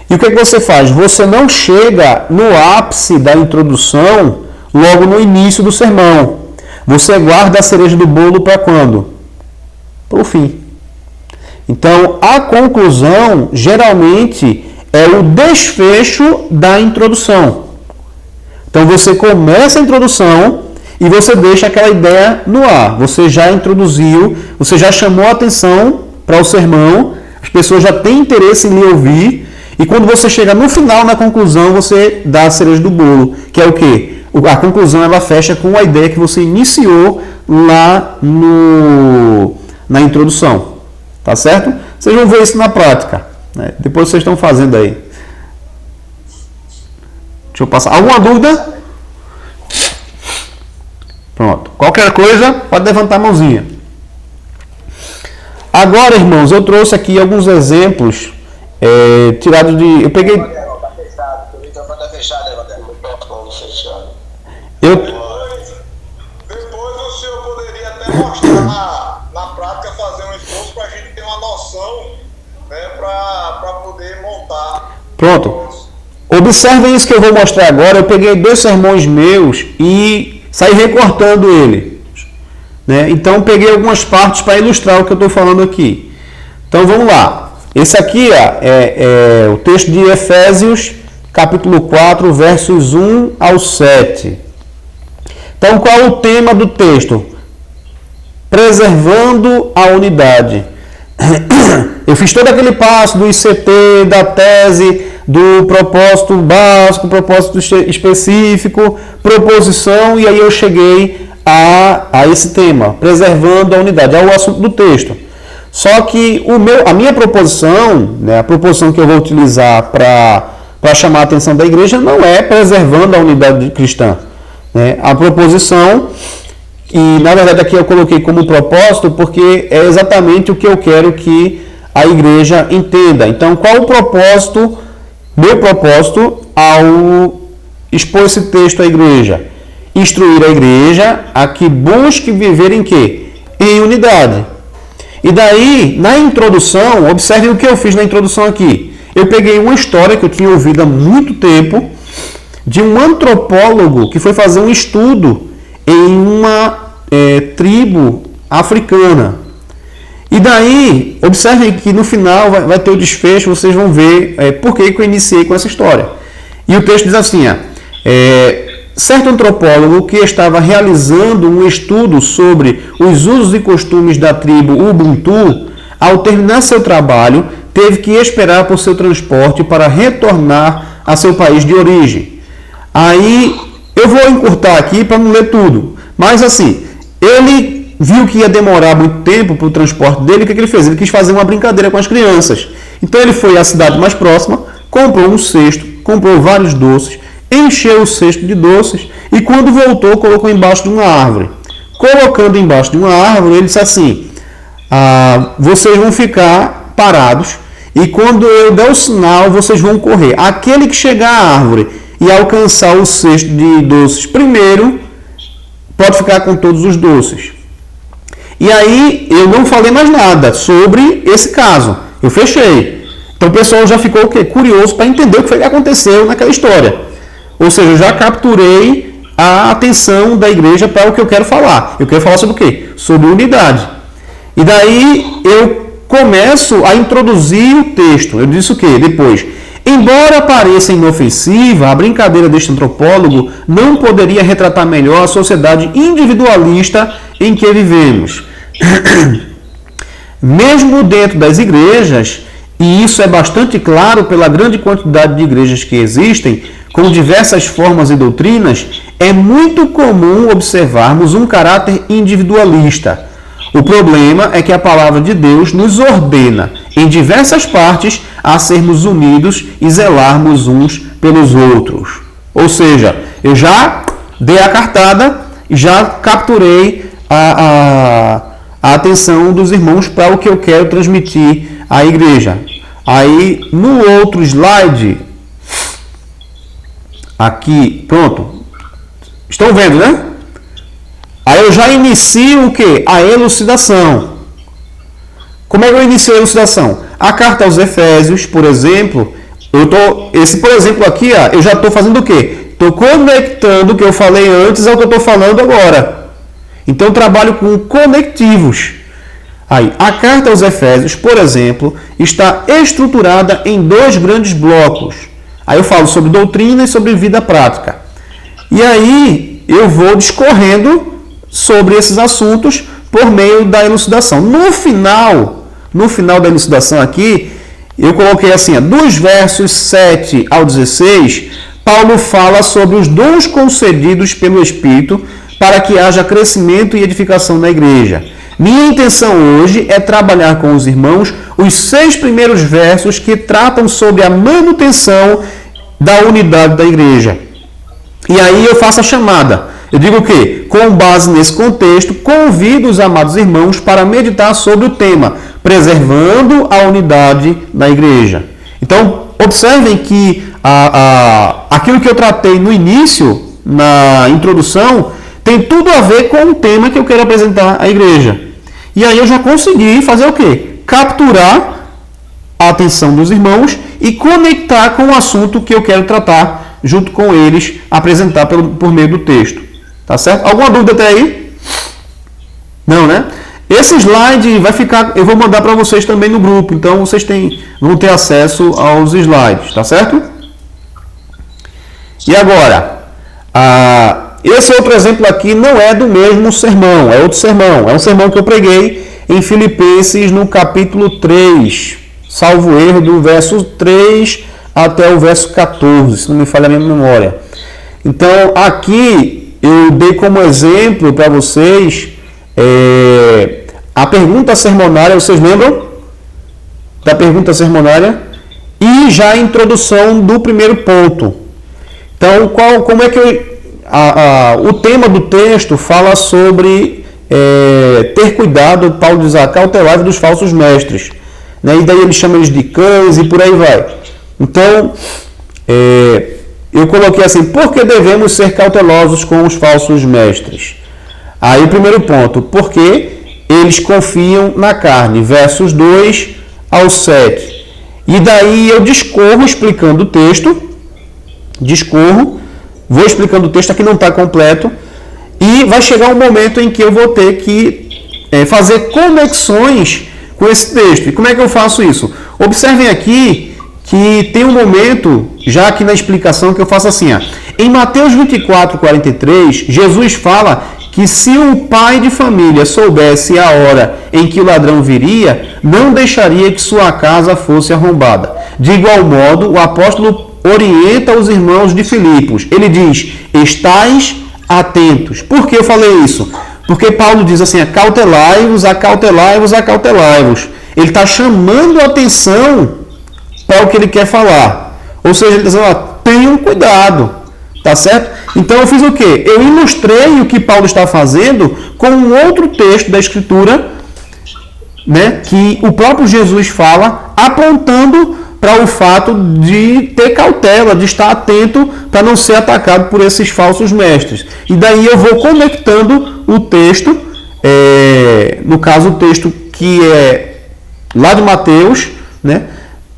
E o que você faz? Você não chega no ápice da introdução logo no início do sermão. Você guarda a cereja do bolo para quando? Para o fim. Então, a conclusão, geralmente, é o desfecho da introdução. Então, você começa a introdução e você deixa aquela ideia no ar. Você já introduziu, você já chamou a atenção para o sermão, as pessoas já têm interesse em lhe ouvir, e quando você chega no final, na conclusão, você dá a cereja do bolo, que é o quê? A conclusão ela fecha com a ideia que você iniciou lá na introdução. Tá certo? Vocês vão ver isso na prática, né? Depois vocês estão fazendo aí. Deixa eu passar. Alguma dúvida? Pronto. Qualquer coisa, pode levantar a mãozinha. Agora, irmãos, eu trouxe aqui alguns exemplos tirados de... Eu peguei... Depois o senhor poderia até mostrar na prática, fazer um esforço para a gente ter uma noção, né, para poder montar. Pronto. Observem isso que eu vou mostrar agora. Eu peguei 2 sermões meus e saí recortando ele, né? Então peguei algumas partes para ilustrar o que eu estou falando aqui. Então vamos lá. Esse aqui é o texto de Efésios capítulo 4, versos 1 ao 7. Então, qual é o tema do texto? Preservando a unidade. Eu fiz todo aquele passo do ICT, da tese, do propósito básico, propósito específico, proposição, e aí eu cheguei a esse tema, preservando a unidade, é o assunto do texto. Só que a minha proposição, né, a proposição que eu vou utilizar para chamar a atenção da igreja não é preservando a unidade cristã. Né? A proposição, e na verdade aqui eu coloquei como propósito porque é exatamente o que eu quero que a igreja entenda. Então, qual o propósito, meu propósito ao expor esse texto à igreja? Instruir a igreja a que busque viver em quê? Em unidade. E daí, na introdução, observe o que eu fiz na introdução aqui. Eu peguei uma história que eu tinha ouvido há muito tempo, de um antropólogo que foi fazer um estudo em uma tribo africana. E daí, observem que no final vai ter o desfecho, vocês vão ver por que eu iniciei com essa história. E o texto diz assim, certo antropólogo que estava realizando um estudo sobre os usos e costumes da tribo Ubuntu, ao terminar seu trabalho, teve que esperar por seu transporte para retornar a seu país de origem. Aí, eu vou encurtar aqui para não ler tudo, mas assim, ele viu que ia demorar muito tempo para o transporte dele, o que ele fez? Ele quis fazer uma brincadeira com as crianças. Então ele foi à cidade mais próxima, comprou um cesto, comprou vários doces, encheu o cesto de doces e quando voltou colocou embaixo de uma árvore. Colocando embaixo de uma árvore, ele disse assim, vocês vão ficar parados e quando eu der o sinal, vocês vão correr. Aquele que chegar à árvore e alcançar o cesto de doces primeiro, pode ficar com todos os doces. E aí, eu não falei mais nada sobre esse caso. Eu fechei. Então o pessoal já ficou curioso para entender o que foi que aconteceu naquela história. Ou seja, eu já capturei a atenção da igreja para o que eu quero falar. Eu quero falar sobre o quê? Sobre unidade. E daí eu começo a introduzir o texto. Eu disse o quê? Depois, embora pareça inofensiva, a brincadeira deste antropólogo não poderia retratar melhor a sociedade individualista em que vivemos. Mesmo dentro das igrejas, e isso é bastante claro pela grande quantidade de igrejas que existem, com diversas formas e doutrinas, é muito comum observarmos um caráter individualista. O problema é que a palavra de Deus nos ordena, em diversas partes, a sermos unidos e zelarmos uns pelos outros. Ou seja, eu já dei a cartada e já capturei a atenção dos irmãos para o que eu quero transmitir à igreja. Aí, no outro slide, aqui, pronto, estão vendo, né? Aí eu já inicio o quê? A elucidação. Como é que eu inicio a elucidação? A carta aos Efésios, por exemplo, esse por exemplo aqui, eu já estou fazendo o quê? Estou conectando o que eu falei antes ao que eu estou falando agora. Então eu trabalho com conectivos. Aí, a carta aos Efésios, por exemplo, está estruturada em 2 grandes blocos. Aí eu falo sobre doutrina e sobre vida prática. E aí eu vou discorrendo sobre esses assuntos por meio da elucidação. No final da elucidação aqui, eu coloquei assim, dos versos 7 ao 16, Paulo fala sobre os dons concedidos pelo Espírito para que haja crescimento e edificação na igreja. Minha intenção hoje é trabalhar com os irmãos os 6 primeiros versos que tratam sobre a manutenção da unidade da igreja. E aí eu faço a chamada. Eu digo o quê? Com base nesse contexto, convido os amados irmãos para meditar sobre o tema, preservando a unidade da igreja. Então, observem que aquilo que eu tratei no início, na introdução, tem tudo a ver com o tema que eu quero apresentar à igreja. E aí eu já consegui fazer o quê? Capturar a atenção dos irmãos e conectar com o assunto que eu quero tratar junto com eles, apresentar por meio do texto. Tá certo? Alguma dúvida até aí? Não, né? Esse slide vai ficar, eu vou mandar para vocês também no grupo, então vocês vão ter acesso aos slides, tá certo? E agora, esse outro exemplo aqui não é do mesmo sermão, é outro sermão. É um sermão que eu preguei em Filipenses no capítulo 3, salvo erro, do verso 3 até o verso 14, se não me falha a minha memória. Então, aqui eu dei como exemplo para vocês a pergunta sermonária. Vocês lembram da pergunta sermonária? E já a introdução do primeiro ponto. Então, como é que o tema do texto fala sobre ter cuidado, Paulo diz, cautelai-vos dos falsos mestres. Né? E daí ele chama eles de cães e por aí vai. Então, eu coloquei assim, por que devemos ser cautelosos com os falsos mestres? Aí o primeiro ponto, porque eles confiam na carne, versos 2 ao 7. E daí eu discorro explicando o texto, vou explicando o texto, aqui não está completo, e vai chegar um momento em que eu vou ter que fazer conexões com esse texto. E como é que eu faço isso? Observem aqui que tem um momento, já aqui na explicação, que eu faço assim. Em Mateus 24, 43, Jesus fala que se o pai de família soubesse a hora em que o ladrão viria, não deixaria que sua casa fosse arrombada. De igual modo, o apóstolo orienta os irmãos de Filipos. Ele diz, estais atentos. Por que eu falei isso? Porque Paulo diz assim, acautelai-vos, acautelai-vos, acautelai-vos. Ele está chamando a atenção para o que ele quer falar. Ou seja, ele está dizendo, tenham cuidado. Tá certo? Então eu fiz o quê? Eu ilustrei o que Paulo está fazendo com um outro texto da Escritura, né, que o próprio Jesus fala, apontando para o fato de ter cautela, de estar atento para não ser atacado por esses falsos mestres. E daí eu vou conectando o texto, no caso o texto que é lá de Mateus, né,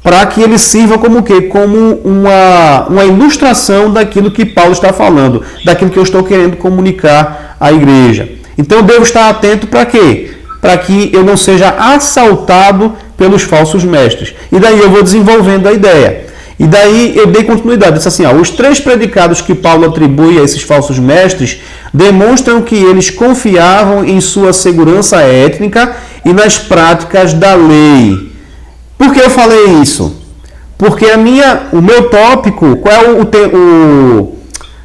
para que ele sirva como o quê? Como uma ilustração daquilo que Paulo está falando, daquilo que eu estou querendo comunicar à igreja. Então eu devo estar atento para quê? Para que eu não seja assaltado pelos falsos mestres. E daí eu vou desenvolvendo a ideia. E daí eu dei continuidade. Disse assim, os 3 predicados que Paulo atribui a esses falsos mestres demonstram que eles confiavam em sua segurança étnica e nas práticas da lei. Por que eu falei isso? Porque o meu tópico, qual é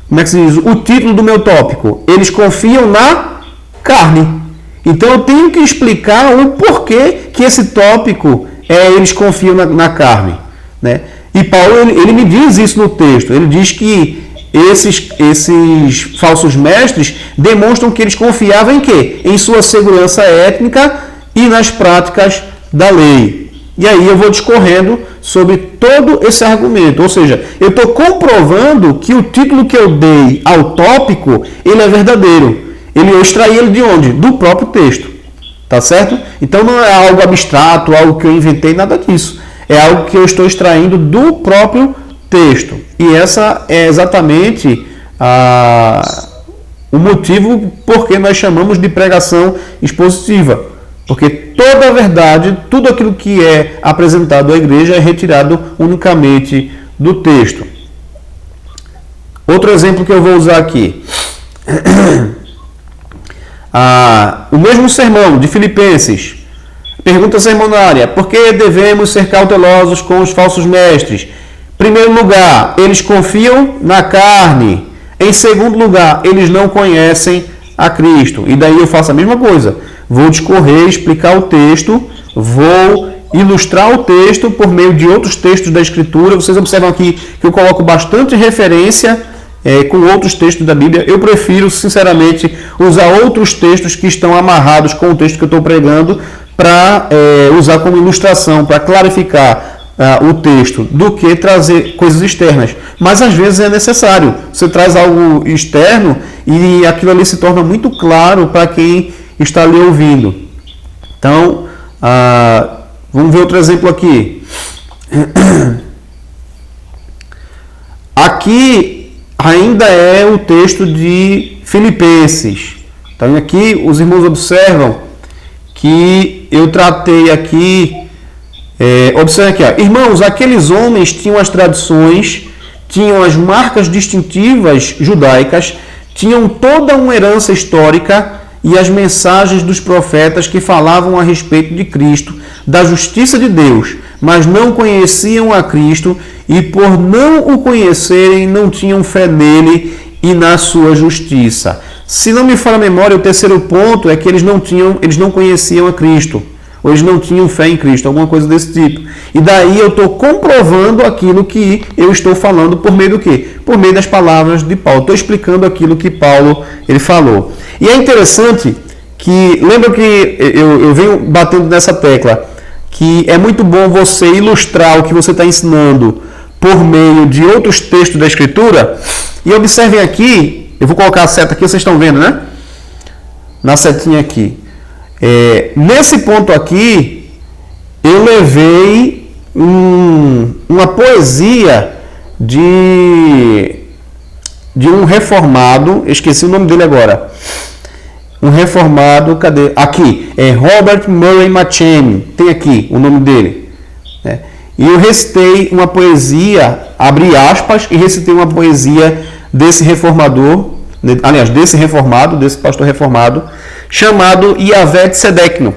como é que se diz? O título do meu tópico? Eles confiam na carne. Então eu tenho que explicar o porquê que esse tópico eles confiam na carne, né? E Paulo ele me diz isso no texto. Ele diz que esses falsos mestres demonstram que eles confiavam em quê? Em sua segurança étnica e nas práticas da lei. E aí eu vou discorrendo sobre todo esse argumento. Ou seja, eu estou comprovando que o título que eu dei ao tópico, ele é verdadeiro. Eu extraí ele de onde? Do próprio texto. Tá certo? Então não é algo abstrato, algo que eu inventei, nada disso. É algo que eu estou extraindo do próprio texto. E essa é exatamente o motivo por que nós chamamos de pregação expositiva. Porque toda a verdade, tudo aquilo que é apresentado à igreja é retirado unicamente do texto. Outro exemplo que eu vou usar aqui. O mesmo sermão de Filipenses. Pergunta sermonária. Por que devemos ser cautelosos com os falsos mestres? Em primeiro lugar, eles confiam na carne. Em segundo lugar, eles não conhecem a Cristo. E daí eu faço a mesma coisa. Vou discorrer, explicar o texto, vou ilustrar o texto por meio de outros textos da Escritura. Vocês observam aqui que eu coloco bastante referência com outros textos da Bíblia. Eu prefiro, sinceramente, usar outros textos que estão amarrados com o texto que eu estou pregando para usar como ilustração, para clarificar o texto, do que trazer coisas externas. Mas às vezes é necessário. Você traz algo externo e aquilo ali se torna muito claro para quem está ali ouvindo. Então, vamos ver outro exemplo aqui. Aqui ainda é o texto de Filipenses. Então aqui os irmãos observam que eu tratei aqui, observe aqui, irmãos, aqueles homens tinham as tradições tinham as marcas distintivas judaicas, tinham toda uma herança histórica e as mensagens dos profetas que falavam a respeito de Cristo, da justiça de Deus, mas não conheciam a Cristo e por não o conhecerem não tinham fé nele e na sua justiça. Se não me falha a memória, o terceiro ponto é que eles não conheciam a Cristo, ou eles não tinham fé em Cristo, alguma coisa desse tipo. E daí eu estou comprovando aquilo que eu estou falando por meio do quê? Por meio das palavras de Paulo. Estou explicando aquilo que Paulo ele falou. E é interessante que, lembra que eu venho batendo nessa tecla, que é muito bom você ilustrar o que você está ensinando por meio de outros textos da Escritura. E observem aqui, eu vou colocar a seta aqui, vocês estão vendo, né? Na setinha aqui. Nesse ponto aqui, eu levei uma poesia de um reformado, esqueci o nome dele agora. Um reformado, cadê? Aqui, Robert Murray McCheyne, tem aqui o nome dele. E eu recitei uma poesia, abri aspas, e recitei uma poesia desse reformador, aliás, desse reformado, desse pastor reformado, chamado Yavé Tzedekno.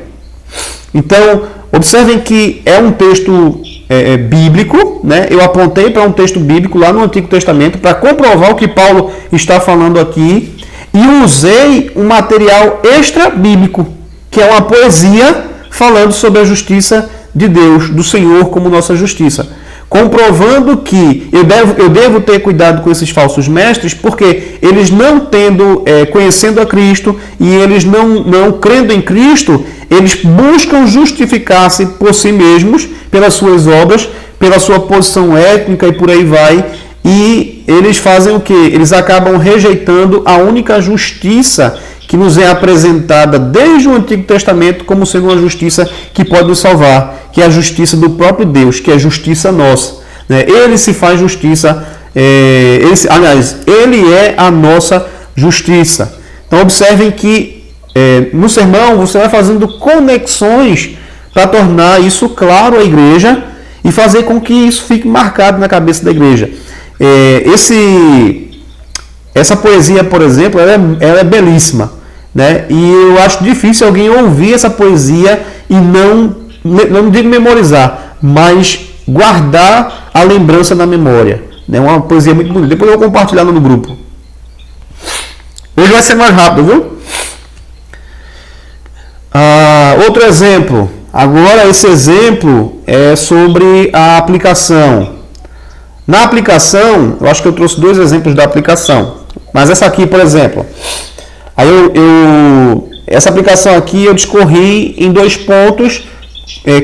Então, observem que é um texto bíblico, né? Eu apontei para um texto bíblico lá no Antigo Testamento para comprovar o que Paulo está falando aqui e usei um material extra bíblico, que é uma poesia falando sobre a justiça de Deus, do Senhor como nossa justiça, comprovando que eu devo ter cuidado com esses falsos mestres, porque eles não conhecendo a Cristo e eles não crendo em Cristo, eles buscam justificar-se por si mesmos, pelas suas obras, pela sua posição étnica e por aí vai, e eles fazem o quê? Eles acabam rejeitando a única justiça que nos é apresentada desde o Antigo Testamento como sendo uma justiça que pode nos salvar, que é a justiça do próprio Deus, que é a justiça nossa. Ele se faz justiça, ele é a nossa justiça. Então observem que no sermão você vai fazendo conexões para tornar isso claro à igreja e fazer com que isso fique marcado na cabeça da igreja. Essa poesia, por exemplo, ela é belíssima, né? E eu acho difícil alguém ouvir essa poesia e não digo memorizar, mas guardar a lembrança na memória. É uma poesia muito bonita. Depois eu vou compartilhar no grupo. Hoje vai ser mais rápido, viu? Outro exemplo. Agora esse exemplo é sobre a aplicação. Na aplicação, eu acho que eu trouxe 2 exemplos da aplicação. Mas essa aqui, por exemplo. Aí essa aplicação aqui eu discorri em 2 pontos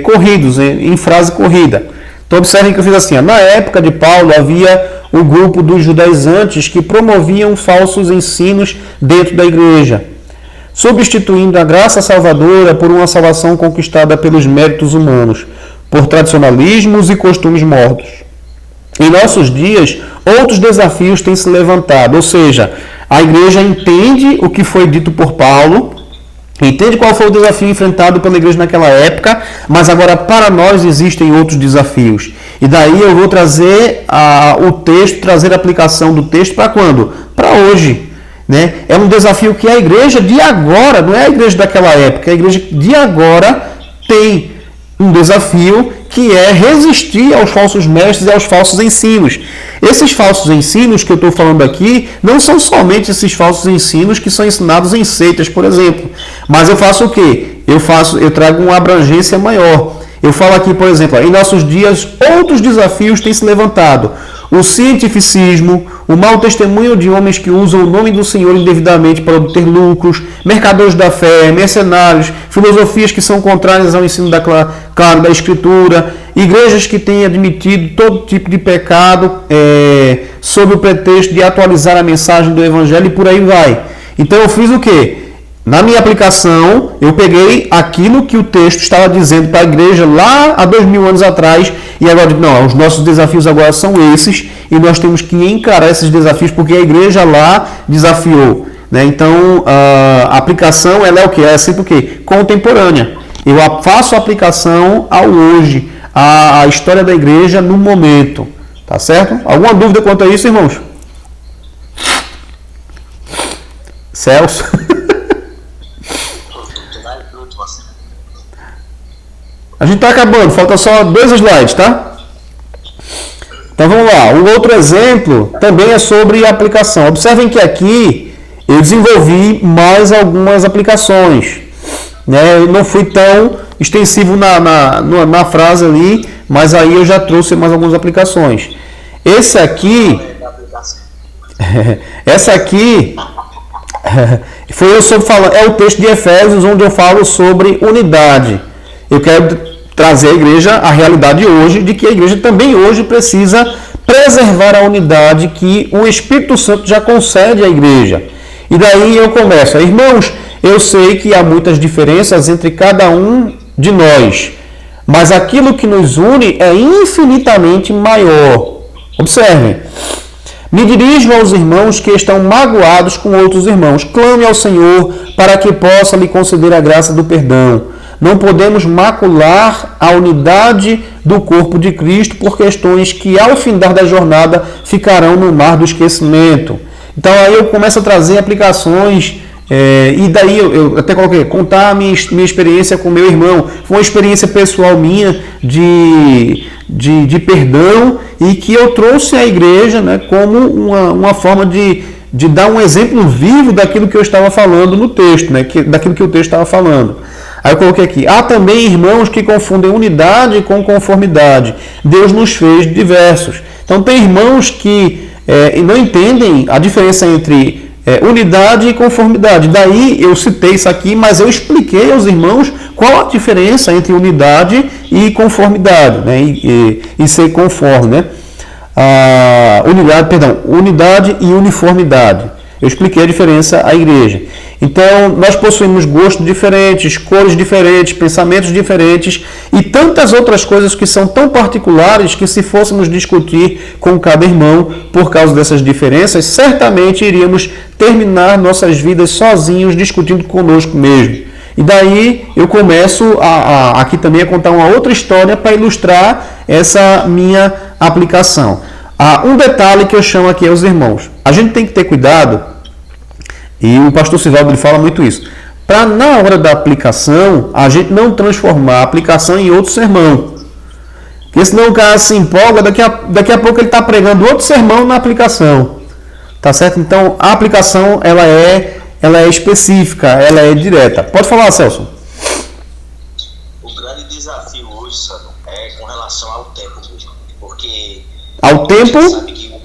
corridos, em frase corrida. Então observem que eu fiz assim. Na época de Paulo havia um grupo dos judaizantes que promoviam falsos ensinos dentro da igreja, substituindo a graça salvadora por uma salvação conquistada pelos méritos humanos, por tradicionalismos e costumes mortos. Em nossos dias, outros desafios têm se levantado, ou seja, a igreja entende o que foi dito por Paulo, entende qual foi o desafio enfrentado pela igreja naquela época, mas agora para nós existem outros desafios. E daí eu vou trazer o texto, trazer a aplicação do texto para quando? Para hoje. Né? É um desafio que a igreja de agora, não é a igreja daquela época, a igreja de agora tem um desafio que é resistir aos falsos mestres e aos falsos ensinos. Esses falsos ensinos que eu estou falando aqui não são somente esses falsos ensinos que são ensinados em seitas, por exemplo. Mas eu faço o quê? Eu trago uma abrangência maior. Eu falo aqui, por exemplo, em nossos dias outros desafios têm se levantado. O cientificismo, o mau testemunho de homens que usam o nome do Senhor indevidamente para obter lucros, mercadores da fé, mercenários, filosofias que são contrárias ao ensino da Escritura, igrejas que têm admitido todo tipo de pecado sob o pretexto de atualizar a mensagem do Evangelho e por aí vai. Então eu fiz o quê? Na minha aplicação, eu peguei aquilo que o texto estava dizendo para a igreja lá há 2000 anos atrás e agora, não, os nossos desafios agora são esses e nós temos que encarar esses desafios porque a igreja lá desafiou. Né? Então, a aplicação ela é o quê? É sempre o quê? Contemporânea. Eu faço a aplicação ao hoje, à história da igreja no momento. Tá certo? Alguma dúvida quanto a isso, irmãos? Celso? A gente está acabando, falta só 2 slides, tá? Então vamos lá. Um outro exemplo também é sobre aplicação. Observem que aqui eu desenvolvi mais algumas aplicações, né? Eu não fui tão extensivo na frase ali, mas aí eu já trouxe mais algumas aplicações. Essa aqui foi eu sobre falando, é o texto de Efésios onde eu falo sobre unidade. Eu quero trazer à igreja a realidade hoje de que a igreja também hoje precisa preservar a unidade que o Espírito Santo já concede à igreja. E daí eu começo, irmãos, eu sei que há muitas diferenças entre cada um de nós, mas aquilo que nos une é infinitamente maior. Observem. Me dirijo aos irmãos que estão magoados com outros irmãos. Clame ao Senhor para que possa lhe conceder a graça do perdão. Não podemos macular a unidade do corpo de Cristo por questões que, ao findar da jornada, ficarão no mar do esquecimento. Então, aí eu começo a trazer aplicações, e daí eu até coloquei, contar a minha experiência com meu irmão. Foi uma experiência pessoal minha de perdão e que eu trouxe à igreja, né, como uma forma de dar um exemplo vivo daquilo que eu estava falando no texto, né, daquilo que o texto estava falando. Aí eu coloquei aqui, há também irmãos que confundem unidade com conformidade. Deus nos fez diversos. Então tem irmãos que não entendem a diferença entre unidade e conformidade. Daí eu citei isso aqui, mas eu expliquei aos irmãos qual a diferença entre unidade e conformidade, né? E ser conforme, né? Unidade e uniformidade. Eu expliquei a diferença à igreja. Então, nós possuímos gostos diferentes, cores diferentes, pensamentos diferentes e tantas outras coisas que são tão particulares que, se fôssemos discutir com cada irmão por causa dessas diferenças, certamente iríamos terminar nossas vidas sozinhos discutindo conosco mesmo. E daí eu começo aqui também a contar uma outra história para ilustrar essa minha aplicação. Um detalhe que eu chamo aqui aos irmãos. A gente tem que ter cuidado, e o pastor Sivaldo ele fala muito isso, para na hora da aplicação, a gente não transformar a aplicação em outro sermão. Porque senão o cara se empolga, daqui a pouco ele está pregando outro sermão na aplicação. Tá certo? Então a aplicação ela é específica, ela é direta. Pode falar, Celso. O grande desafio hoje, Sandro, é com relação ao tempo mesmo. Porque ao tempo? A gente sabe que o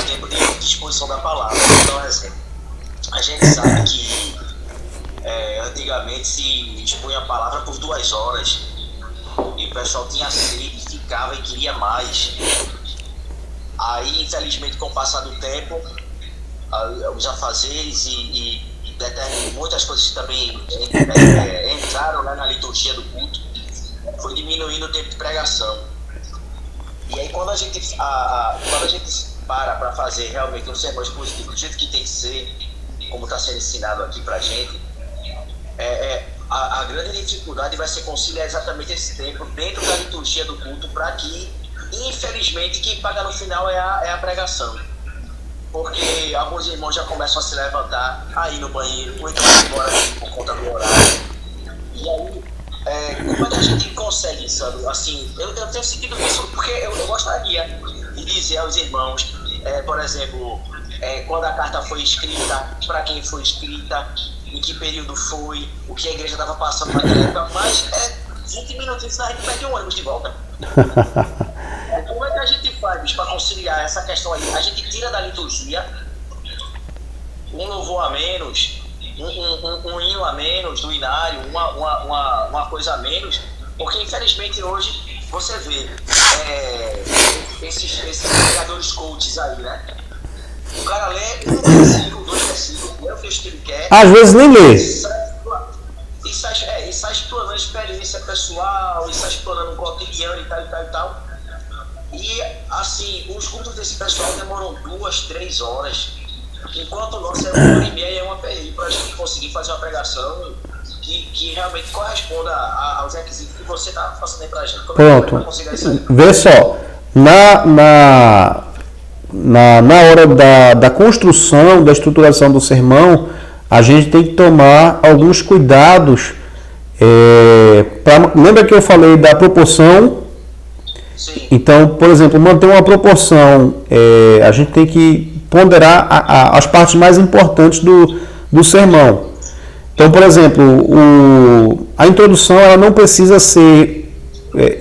tempo de disposição da palavra. Então, a gente sabe que antigamente se expunha a palavra por 2 horas e o pessoal tinha sede, ficava e queria mais. Aí, infelizmente, com o passar do tempo, os afazeres e muitas coisas que também entraram na liturgia do culto, foi diminuindo o tempo de pregação. E aí, quando a gente para fazer realmente um sermão expositivo do jeito que tem que ser, como está sendo ensinado aqui para a gente, a grande dificuldade vai ser conciliar exatamente esse tempo dentro da liturgia do culto, para que, infelizmente, quem paga no final é a pregação. Porque alguns irmãos já começam a se levantar, a ir no banheiro, ou então ir embora por conta do horário. E aí, como é que a gente consegue, Sandro? Assim, eu tenho sentido isso porque eu gostaria de dizer aos irmãos, por exemplo, quando a carta foi escrita, para quem foi escrita, em que período foi, o que a igreja estava passando naquela época, mas 20 minutos a gente perde um ônibus de volta. Como é que a gente faz para conciliar essa questão aí? A gente tira da liturgia um louvor a menos, um hino a menos do inário, uma coisa a menos, porque infelizmente hoje você vê esses pregadores coaches aí, né? O cara lê um versículo, 2 versículos, lê o texto que ele quer. Às vezes nem lê. E sai explorando experiência pessoal, e sai explorando um cotidiano e tal. E assim, os cultos desse pessoal demoram 2, 3 horas. Enquanto o nosso é 1h30 e é uma PI para a gente conseguir fazer uma pregação que realmente corresponda aos requisitos que você está passando aí para a gente. Pronto. Vê só. na hora da construção, da estruturação do sermão, a gente tem que tomar alguns cuidados. Lembra que eu falei da proporção? Sim. Então, por exemplo, manter uma proporção, a gente tem que ponderar as partes mais importantes do sermão. Então, por exemplo, a introdução ela não precisa ser...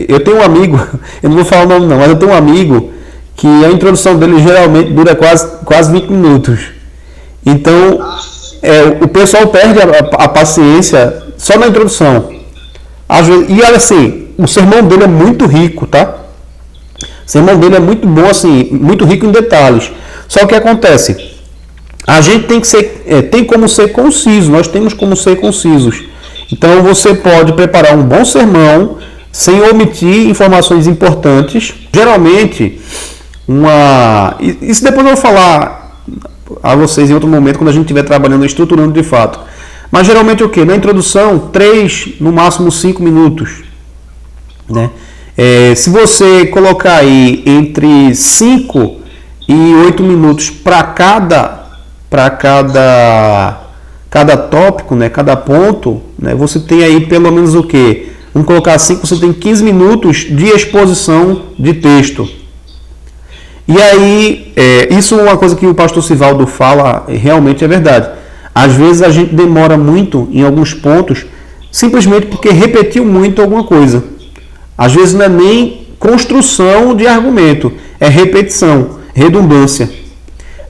eu tenho um amigo, eu não vou falar o nome não, mas eu tenho um amigo que a introdução dele geralmente dura quase 20 minutos. Então, o pessoal perde a paciência só na introdução. Às vezes, e olha assim, o sermão dele é muito rico, tá? O sermão dele é muito bom, assim, muito rico em detalhes. Só que o que acontece? A gente tem como ser conciso, nós temos como ser concisos. Então você pode preparar um bom sermão sem omitir informações importantes. Geralmente, isso depois eu vou falar a vocês em outro momento, quando a gente estiver trabalhando, estruturando de fato. Mas geralmente o quê? Na introdução, 3, no máximo 5 minutos. Né? Se você colocar aí entre 5 e 8 minutos para cada tópico, né, cada ponto, né, você tem aí pelo menos o quê? Vamos colocar assim, você tem 15 minutos de exposição de texto. E aí, isso é uma coisa que o pastor Sivaldo fala, realmente é verdade. Às vezes a gente demora muito em alguns pontos, simplesmente porque repetiu muito alguma coisa. Às vezes não é nem construção de argumento, é repetição, redundância.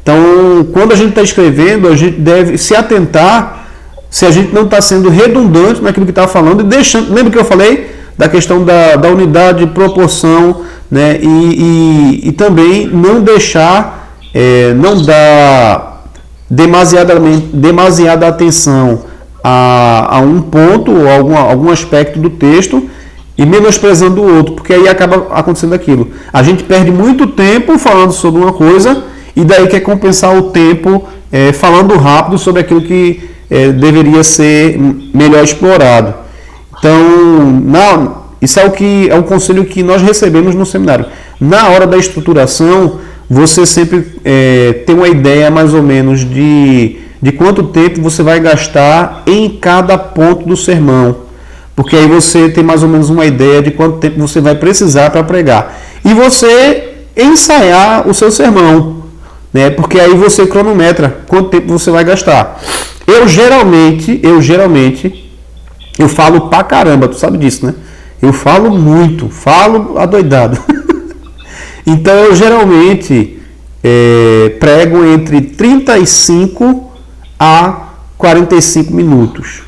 Então, quando a gente está escrevendo, a gente deve se atentar se a gente não está sendo redundante naquilo que está falando e deixando. Lembra que eu falei da questão da unidade, proporção, né? E também não deixar, não dar demasiada atenção a um ponto ou algum aspecto do texto e menosprezando o outro, porque aí acaba acontecendo aquilo. A gente perde muito tempo falando sobre uma coisa e daí quer compensar o tempo falando rápido sobre aquilo que deveria ser melhor explorado. Então, isso é um conselho que nós recebemos no seminário. Na hora da estruturação, você sempre tem uma ideia mais ou menos de quanto tempo você vai gastar em cada ponto do sermão. Porque aí você tem mais ou menos uma ideia de quanto tempo você vai precisar para pregar. E você ensaiar o seu sermão, né? Porque aí você cronometra quanto tempo você vai gastar. Eu geralmente falo pra caramba, tu sabe disso, né? Eu falo muito, falo adoidado. Então eu geralmente prego entre 35 a 45 minutos.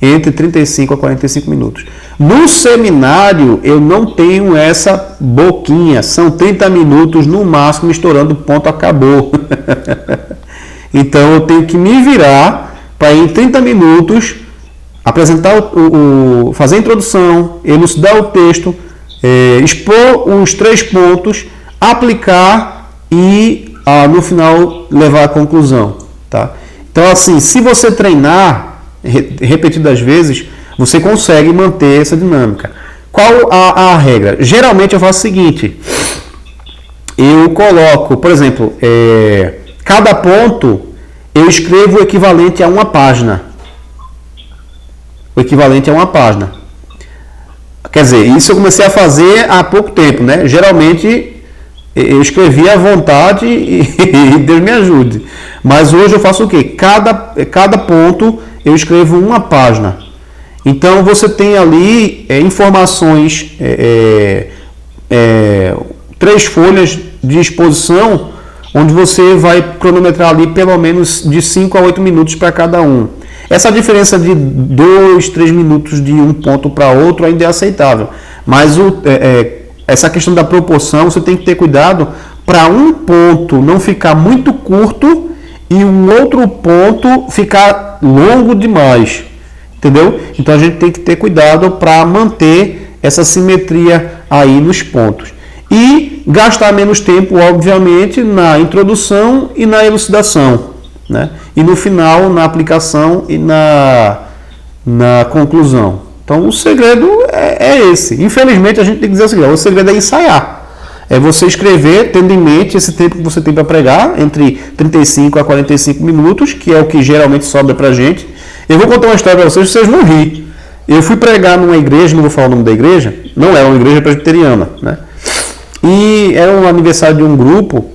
Entre 35 a 45 minutos. No seminário, eu não tenho essa boquinha. São 30 minutos no máximo, estourando, ponto, acabou. Então, eu tenho que me virar para em 30 minutos apresentar fazer a introdução, elucidar o texto, expor os 3 pontos, aplicar e, no final, levar à conclusão. Tá? Então, assim, se você treinar repetidas vezes, você consegue manter essa dinâmica. Qual a regra? Geralmente eu faço o seguinte: eu coloco, por exemplo, cada ponto eu escrevo o equivalente a uma página. Quer dizer, isso eu comecei a fazer há pouco tempo, né? Geralmente eu escrevi à vontade e Deus me ajude. Mas hoje eu faço o quê? Cada ponto eu escrevo uma página. Então você tem ali informações, 3 folhas de exposição, onde você vai cronometrar ali pelo menos de 5 a 8 minutos para cada um. Essa diferença de 2, 3 minutos de um ponto para outro ainda é aceitável. Mas essa questão da proporção, você tem que ter cuidado para um ponto não ficar muito curto e um outro ponto ficar longo demais. Entendeu? Então a gente tem que ter cuidado para manter essa simetria aí nos pontos. E gastar menos tempo, obviamente, na introdução e na elucidação, né? E no final, na aplicação e na conclusão. Então o segredo é esse. Infelizmente a gente tem que dizer o seguinte: o segredo é ensaiar. é você escrever, tendo em mente esse tempo que você tem para pregar, entre 35 a 45 minutos, que é o que geralmente sobra para a gente. Eu vou contar uma história para vocês vão rir. Eu fui pregar numa igreja, não vou falar o nome da igreja, não era uma igreja presbiteriana, né? E era um aniversário de um grupo,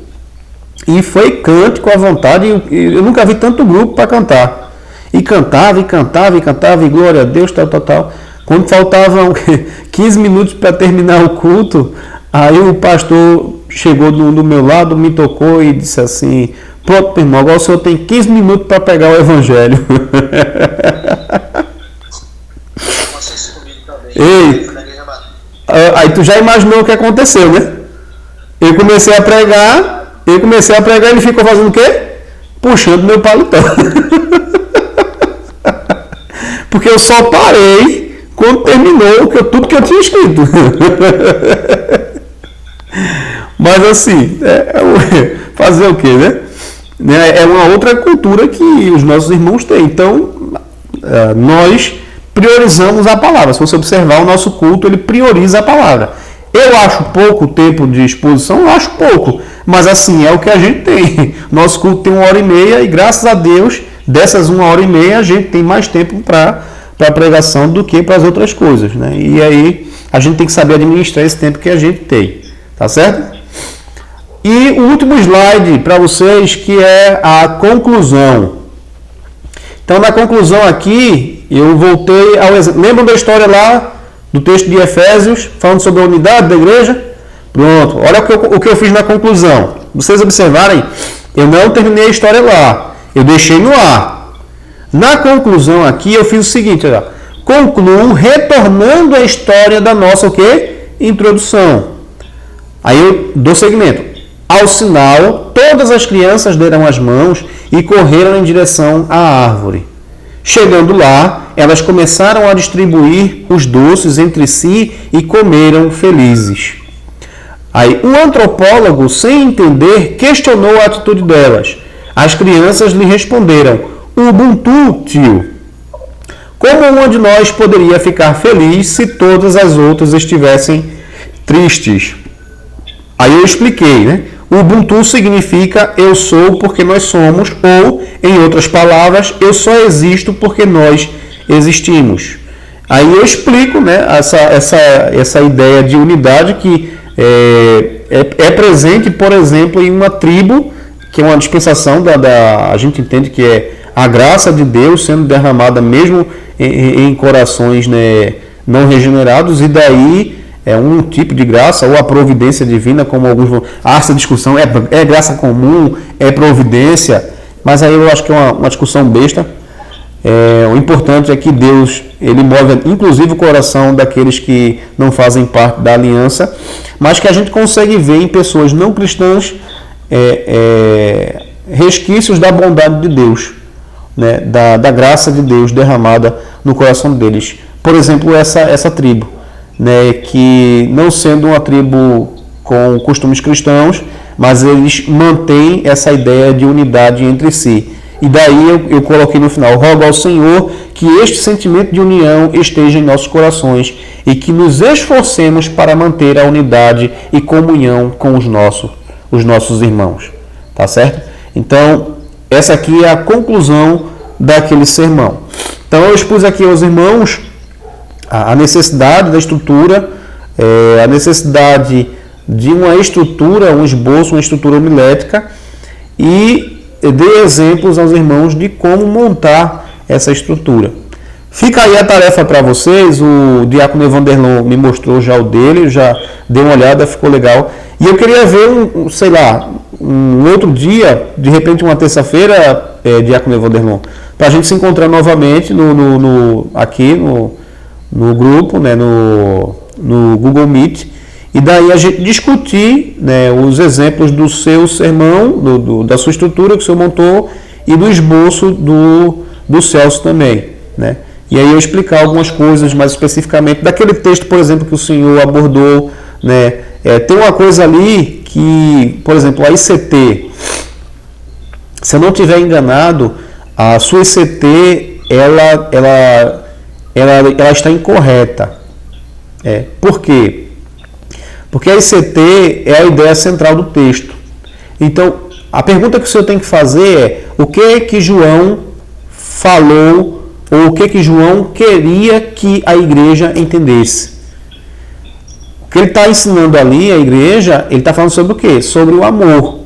e foi cântico à vontade, eu nunca vi tanto grupo para cantar. E cantava, e glória a Deus, tal. Quando faltavam 15 minutos para terminar o culto, aí o pastor chegou do meu lado, me tocou e disse assim: pronto, meu irmão, agora o senhor tem 15 minutos para pegar o evangelho. Ei, aí tu já imaginou o que aconteceu, né? Eu comecei a pregar, ele ficou fazendo o quê? Puxando meu paletó. Porque eu só parei quando terminou tudo que eu tinha escrito. Mas assim, fazer o quê, né? É uma outra cultura que os nossos irmãos têm. Então, nós priorizamos a palavra. Se você observar, o nosso culto, ele prioriza a palavra. Eu acho pouco tempo de exposição, eu acho pouco. Mas assim, é o que a gente tem. Nosso culto tem 1h30 e graças a Deus, dessas 1h30, a gente tem mais tempo para a pregação do que para as outras coisas, né? E aí, a gente tem que saber administrar esse tempo que a gente tem. Tá certo? E o último slide para vocês, que é a conclusão. Então, na conclusão aqui, eu voltei ao exemplo. Lembram da história lá do texto de Efésios, falando sobre a unidade da igreja? Pronto, olha o que eu fiz na conclusão. Vocês observarem, eu não terminei a história lá, eu deixei no ar. Na conclusão aqui, eu fiz o seguinte, olha, concluo retornando à história da nossa o quê? Introdução. Aí eu dou segmento. Ao sinal, todas as crianças deram as mãos e correram em direção à árvore. Chegando lá, elas começaram a distribuir os doces entre si e comeram felizes. Aí, um antropólogo, sem entender, questionou a atitude delas. As crianças lhe responderam: Ubuntu, tio. Como uma de nós poderia ficar feliz se todas as outras estivessem tristes? Aí eu expliquei, né? Ubuntu significa eu sou porque nós somos, ou, em outras palavras, eu só existo porque nós existimos. Aí eu explico, né, essa ideia de unidade que é presente, por exemplo, em uma tribo, que é uma dispensação a gente entende que é a graça de Deus sendo derramada mesmo em corações, né, não regenerados, e daí é um tipo de graça, ou a providência divina, como alguns vão... essa discussão é graça comum, é providência, mas aí eu acho que é uma discussão besta. O importante é que Deus, ele move inclusive o coração daqueles que não fazem parte da aliança, mas que a gente consegue ver em pessoas não cristãs resquícios da bondade de Deus, né, da graça de Deus derramada no coração deles. Por exemplo, essa tribo, né, que não sendo uma tribo com costumes cristãos, mas eles mantêm essa ideia de unidade entre si. E daí eu coloquei no final: rogo ao Senhor que este sentimento de união esteja em nossos corações e que nos esforcemos para manter a unidade e comunhão com os nossos irmãos. Tá certo? Então, essa aqui é a conclusão daquele sermão. Então, eu expus aqui aos irmãos a necessidade da estrutura, a necessidade de uma estrutura, um esboço, uma estrutura homilética, e dei exemplos aos irmãos de como montar essa estrutura. Fica aí a tarefa para vocês. O diácono Evanderlon me mostrou já o dele, já dei uma olhada, ficou legal. E eu queria ver um outro dia, de repente uma terça-feira, diácono Evanderlon, para a gente se encontrar novamente aqui no grupo, né, no Google Meet, e daí a gente discutir, né, os exemplos do seu sermão, da sua estrutura que o senhor montou, e do esboço do Celso também, né? E aí eu explicar algumas coisas mais especificamente daquele texto, por exemplo, que o senhor abordou, né? Tem uma coisa ali que, por exemplo, a ICT, se eu não estiver enganado, a sua ICT, ela está incorreta. Por quê? Porque a ICT é a ideia central do texto. Então, a pergunta que o senhor tem que fazer é: o que João falou, ou o que João queria que a igreja entendesse? O que ele está ensinando ali, a igreja, ele está falando sobre o quê? Sobre o amor.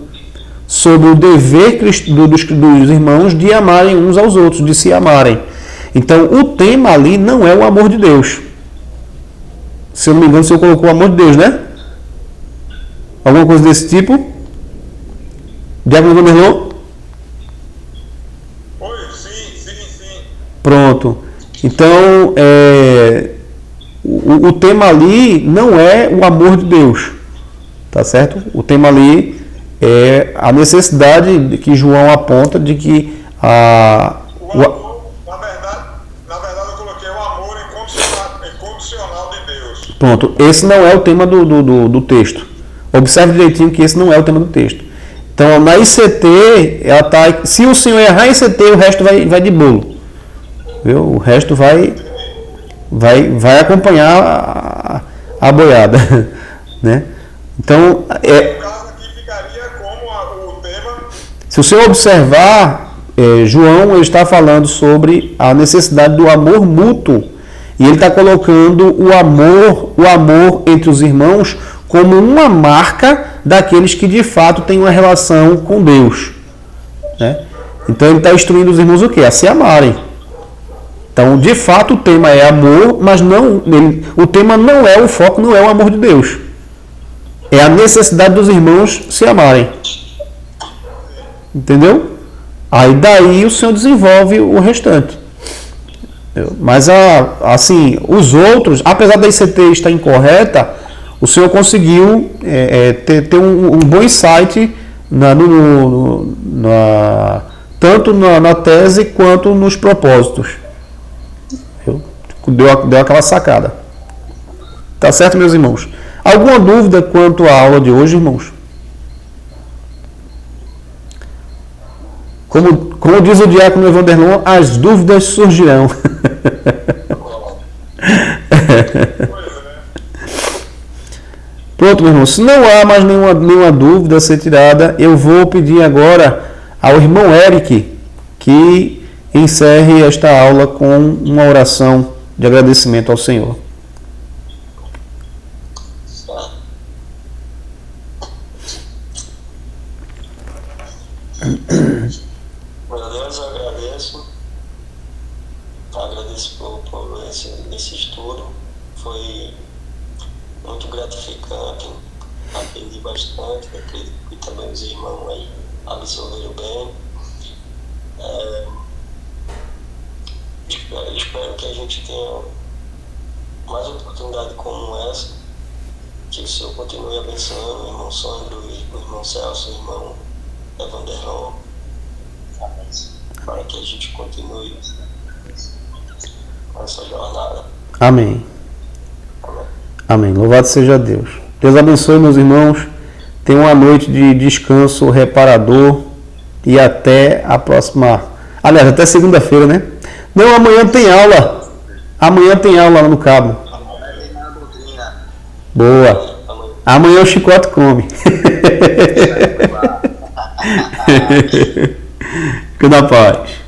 Sobre o dever dos irmãos de amarem uns aos outros, de se amarem. Então, o tema ali não é o amor de Deus. Se eu não me engano, o senhor colocou o amor de Deus, né? Alguma coisa desse tipo? Diácono Vanderlon? Oi, sim. Pronto. Então, o tema ali não é o amor de Deus. Tá certo? O tema ali é a necessidade que João aponta de que o amor, na verdade eu coloquei o amor incondicional de Deus. Pronto, esse não é o tema do texto. Observe direitinho que esse não é o tema do texto. Então, na ICT, ela tá, se o senhor errar em ICT, o resto vai de bolo. Viu? O resto vai acompanhar a boiada. Né? Então, No caso aqui ficaria como o tema. Se o senhor observar, João ele está falando sobre a necessidade do amor mútuo. E ele está colocando o amor entre os irmãos como uma marca daqueles que de fato têm uma relação com Deus. Né? Então ele está instruindo os irmãos o quê? A se amarem. Então, de fato, o tema é amor, mas o tema não é o foco, não é o amor de Deus. É a necessidade dos irmãos se amarem. Entendeu? Aí daí o Senhor desenvolve o restante. Mas assim, os outros, apesar da ICT estar incorreta, o Senhor conseguiu ter um bom insight tanto na tese quanto nos propósitos. Deu aquela sacada. Tá certo, meus irmãos? Alguma dúvida quanto à aula de hoje, irmãos? Como diz o diácono Vanderlon, as dúvidas surgirão. Pronto, meu irmão. Se não há mais nenhuma dúvida a ser tirada, eu vou pedir agora ao irmão Eric que encerre esta aula com uma oração de agradecimento ao Senhor. Meu Deus, eu agradeço por esse estudo, foi muito gratificante, aprendi bastante, acredito que também os irmãos aí absorveram bem. Espero que a gente tenha mais oportunidade como essa, que o Senhor continue abençoando o irmão Sandro, o irmão Celso, o irmão Vanderlon, para que a gente continue com essa jornada. Amém. Amém. Louvado seja Deus. Deus abençoe, meus irmãos. Tenham uma noite de descanso reparador e até a próxima. Aliás, até segunda-feira, né? Não, amanhã tem aula. Amanhã tem aula lá no Cabo. Boa. Amanhã o chicote come. Fica na paz.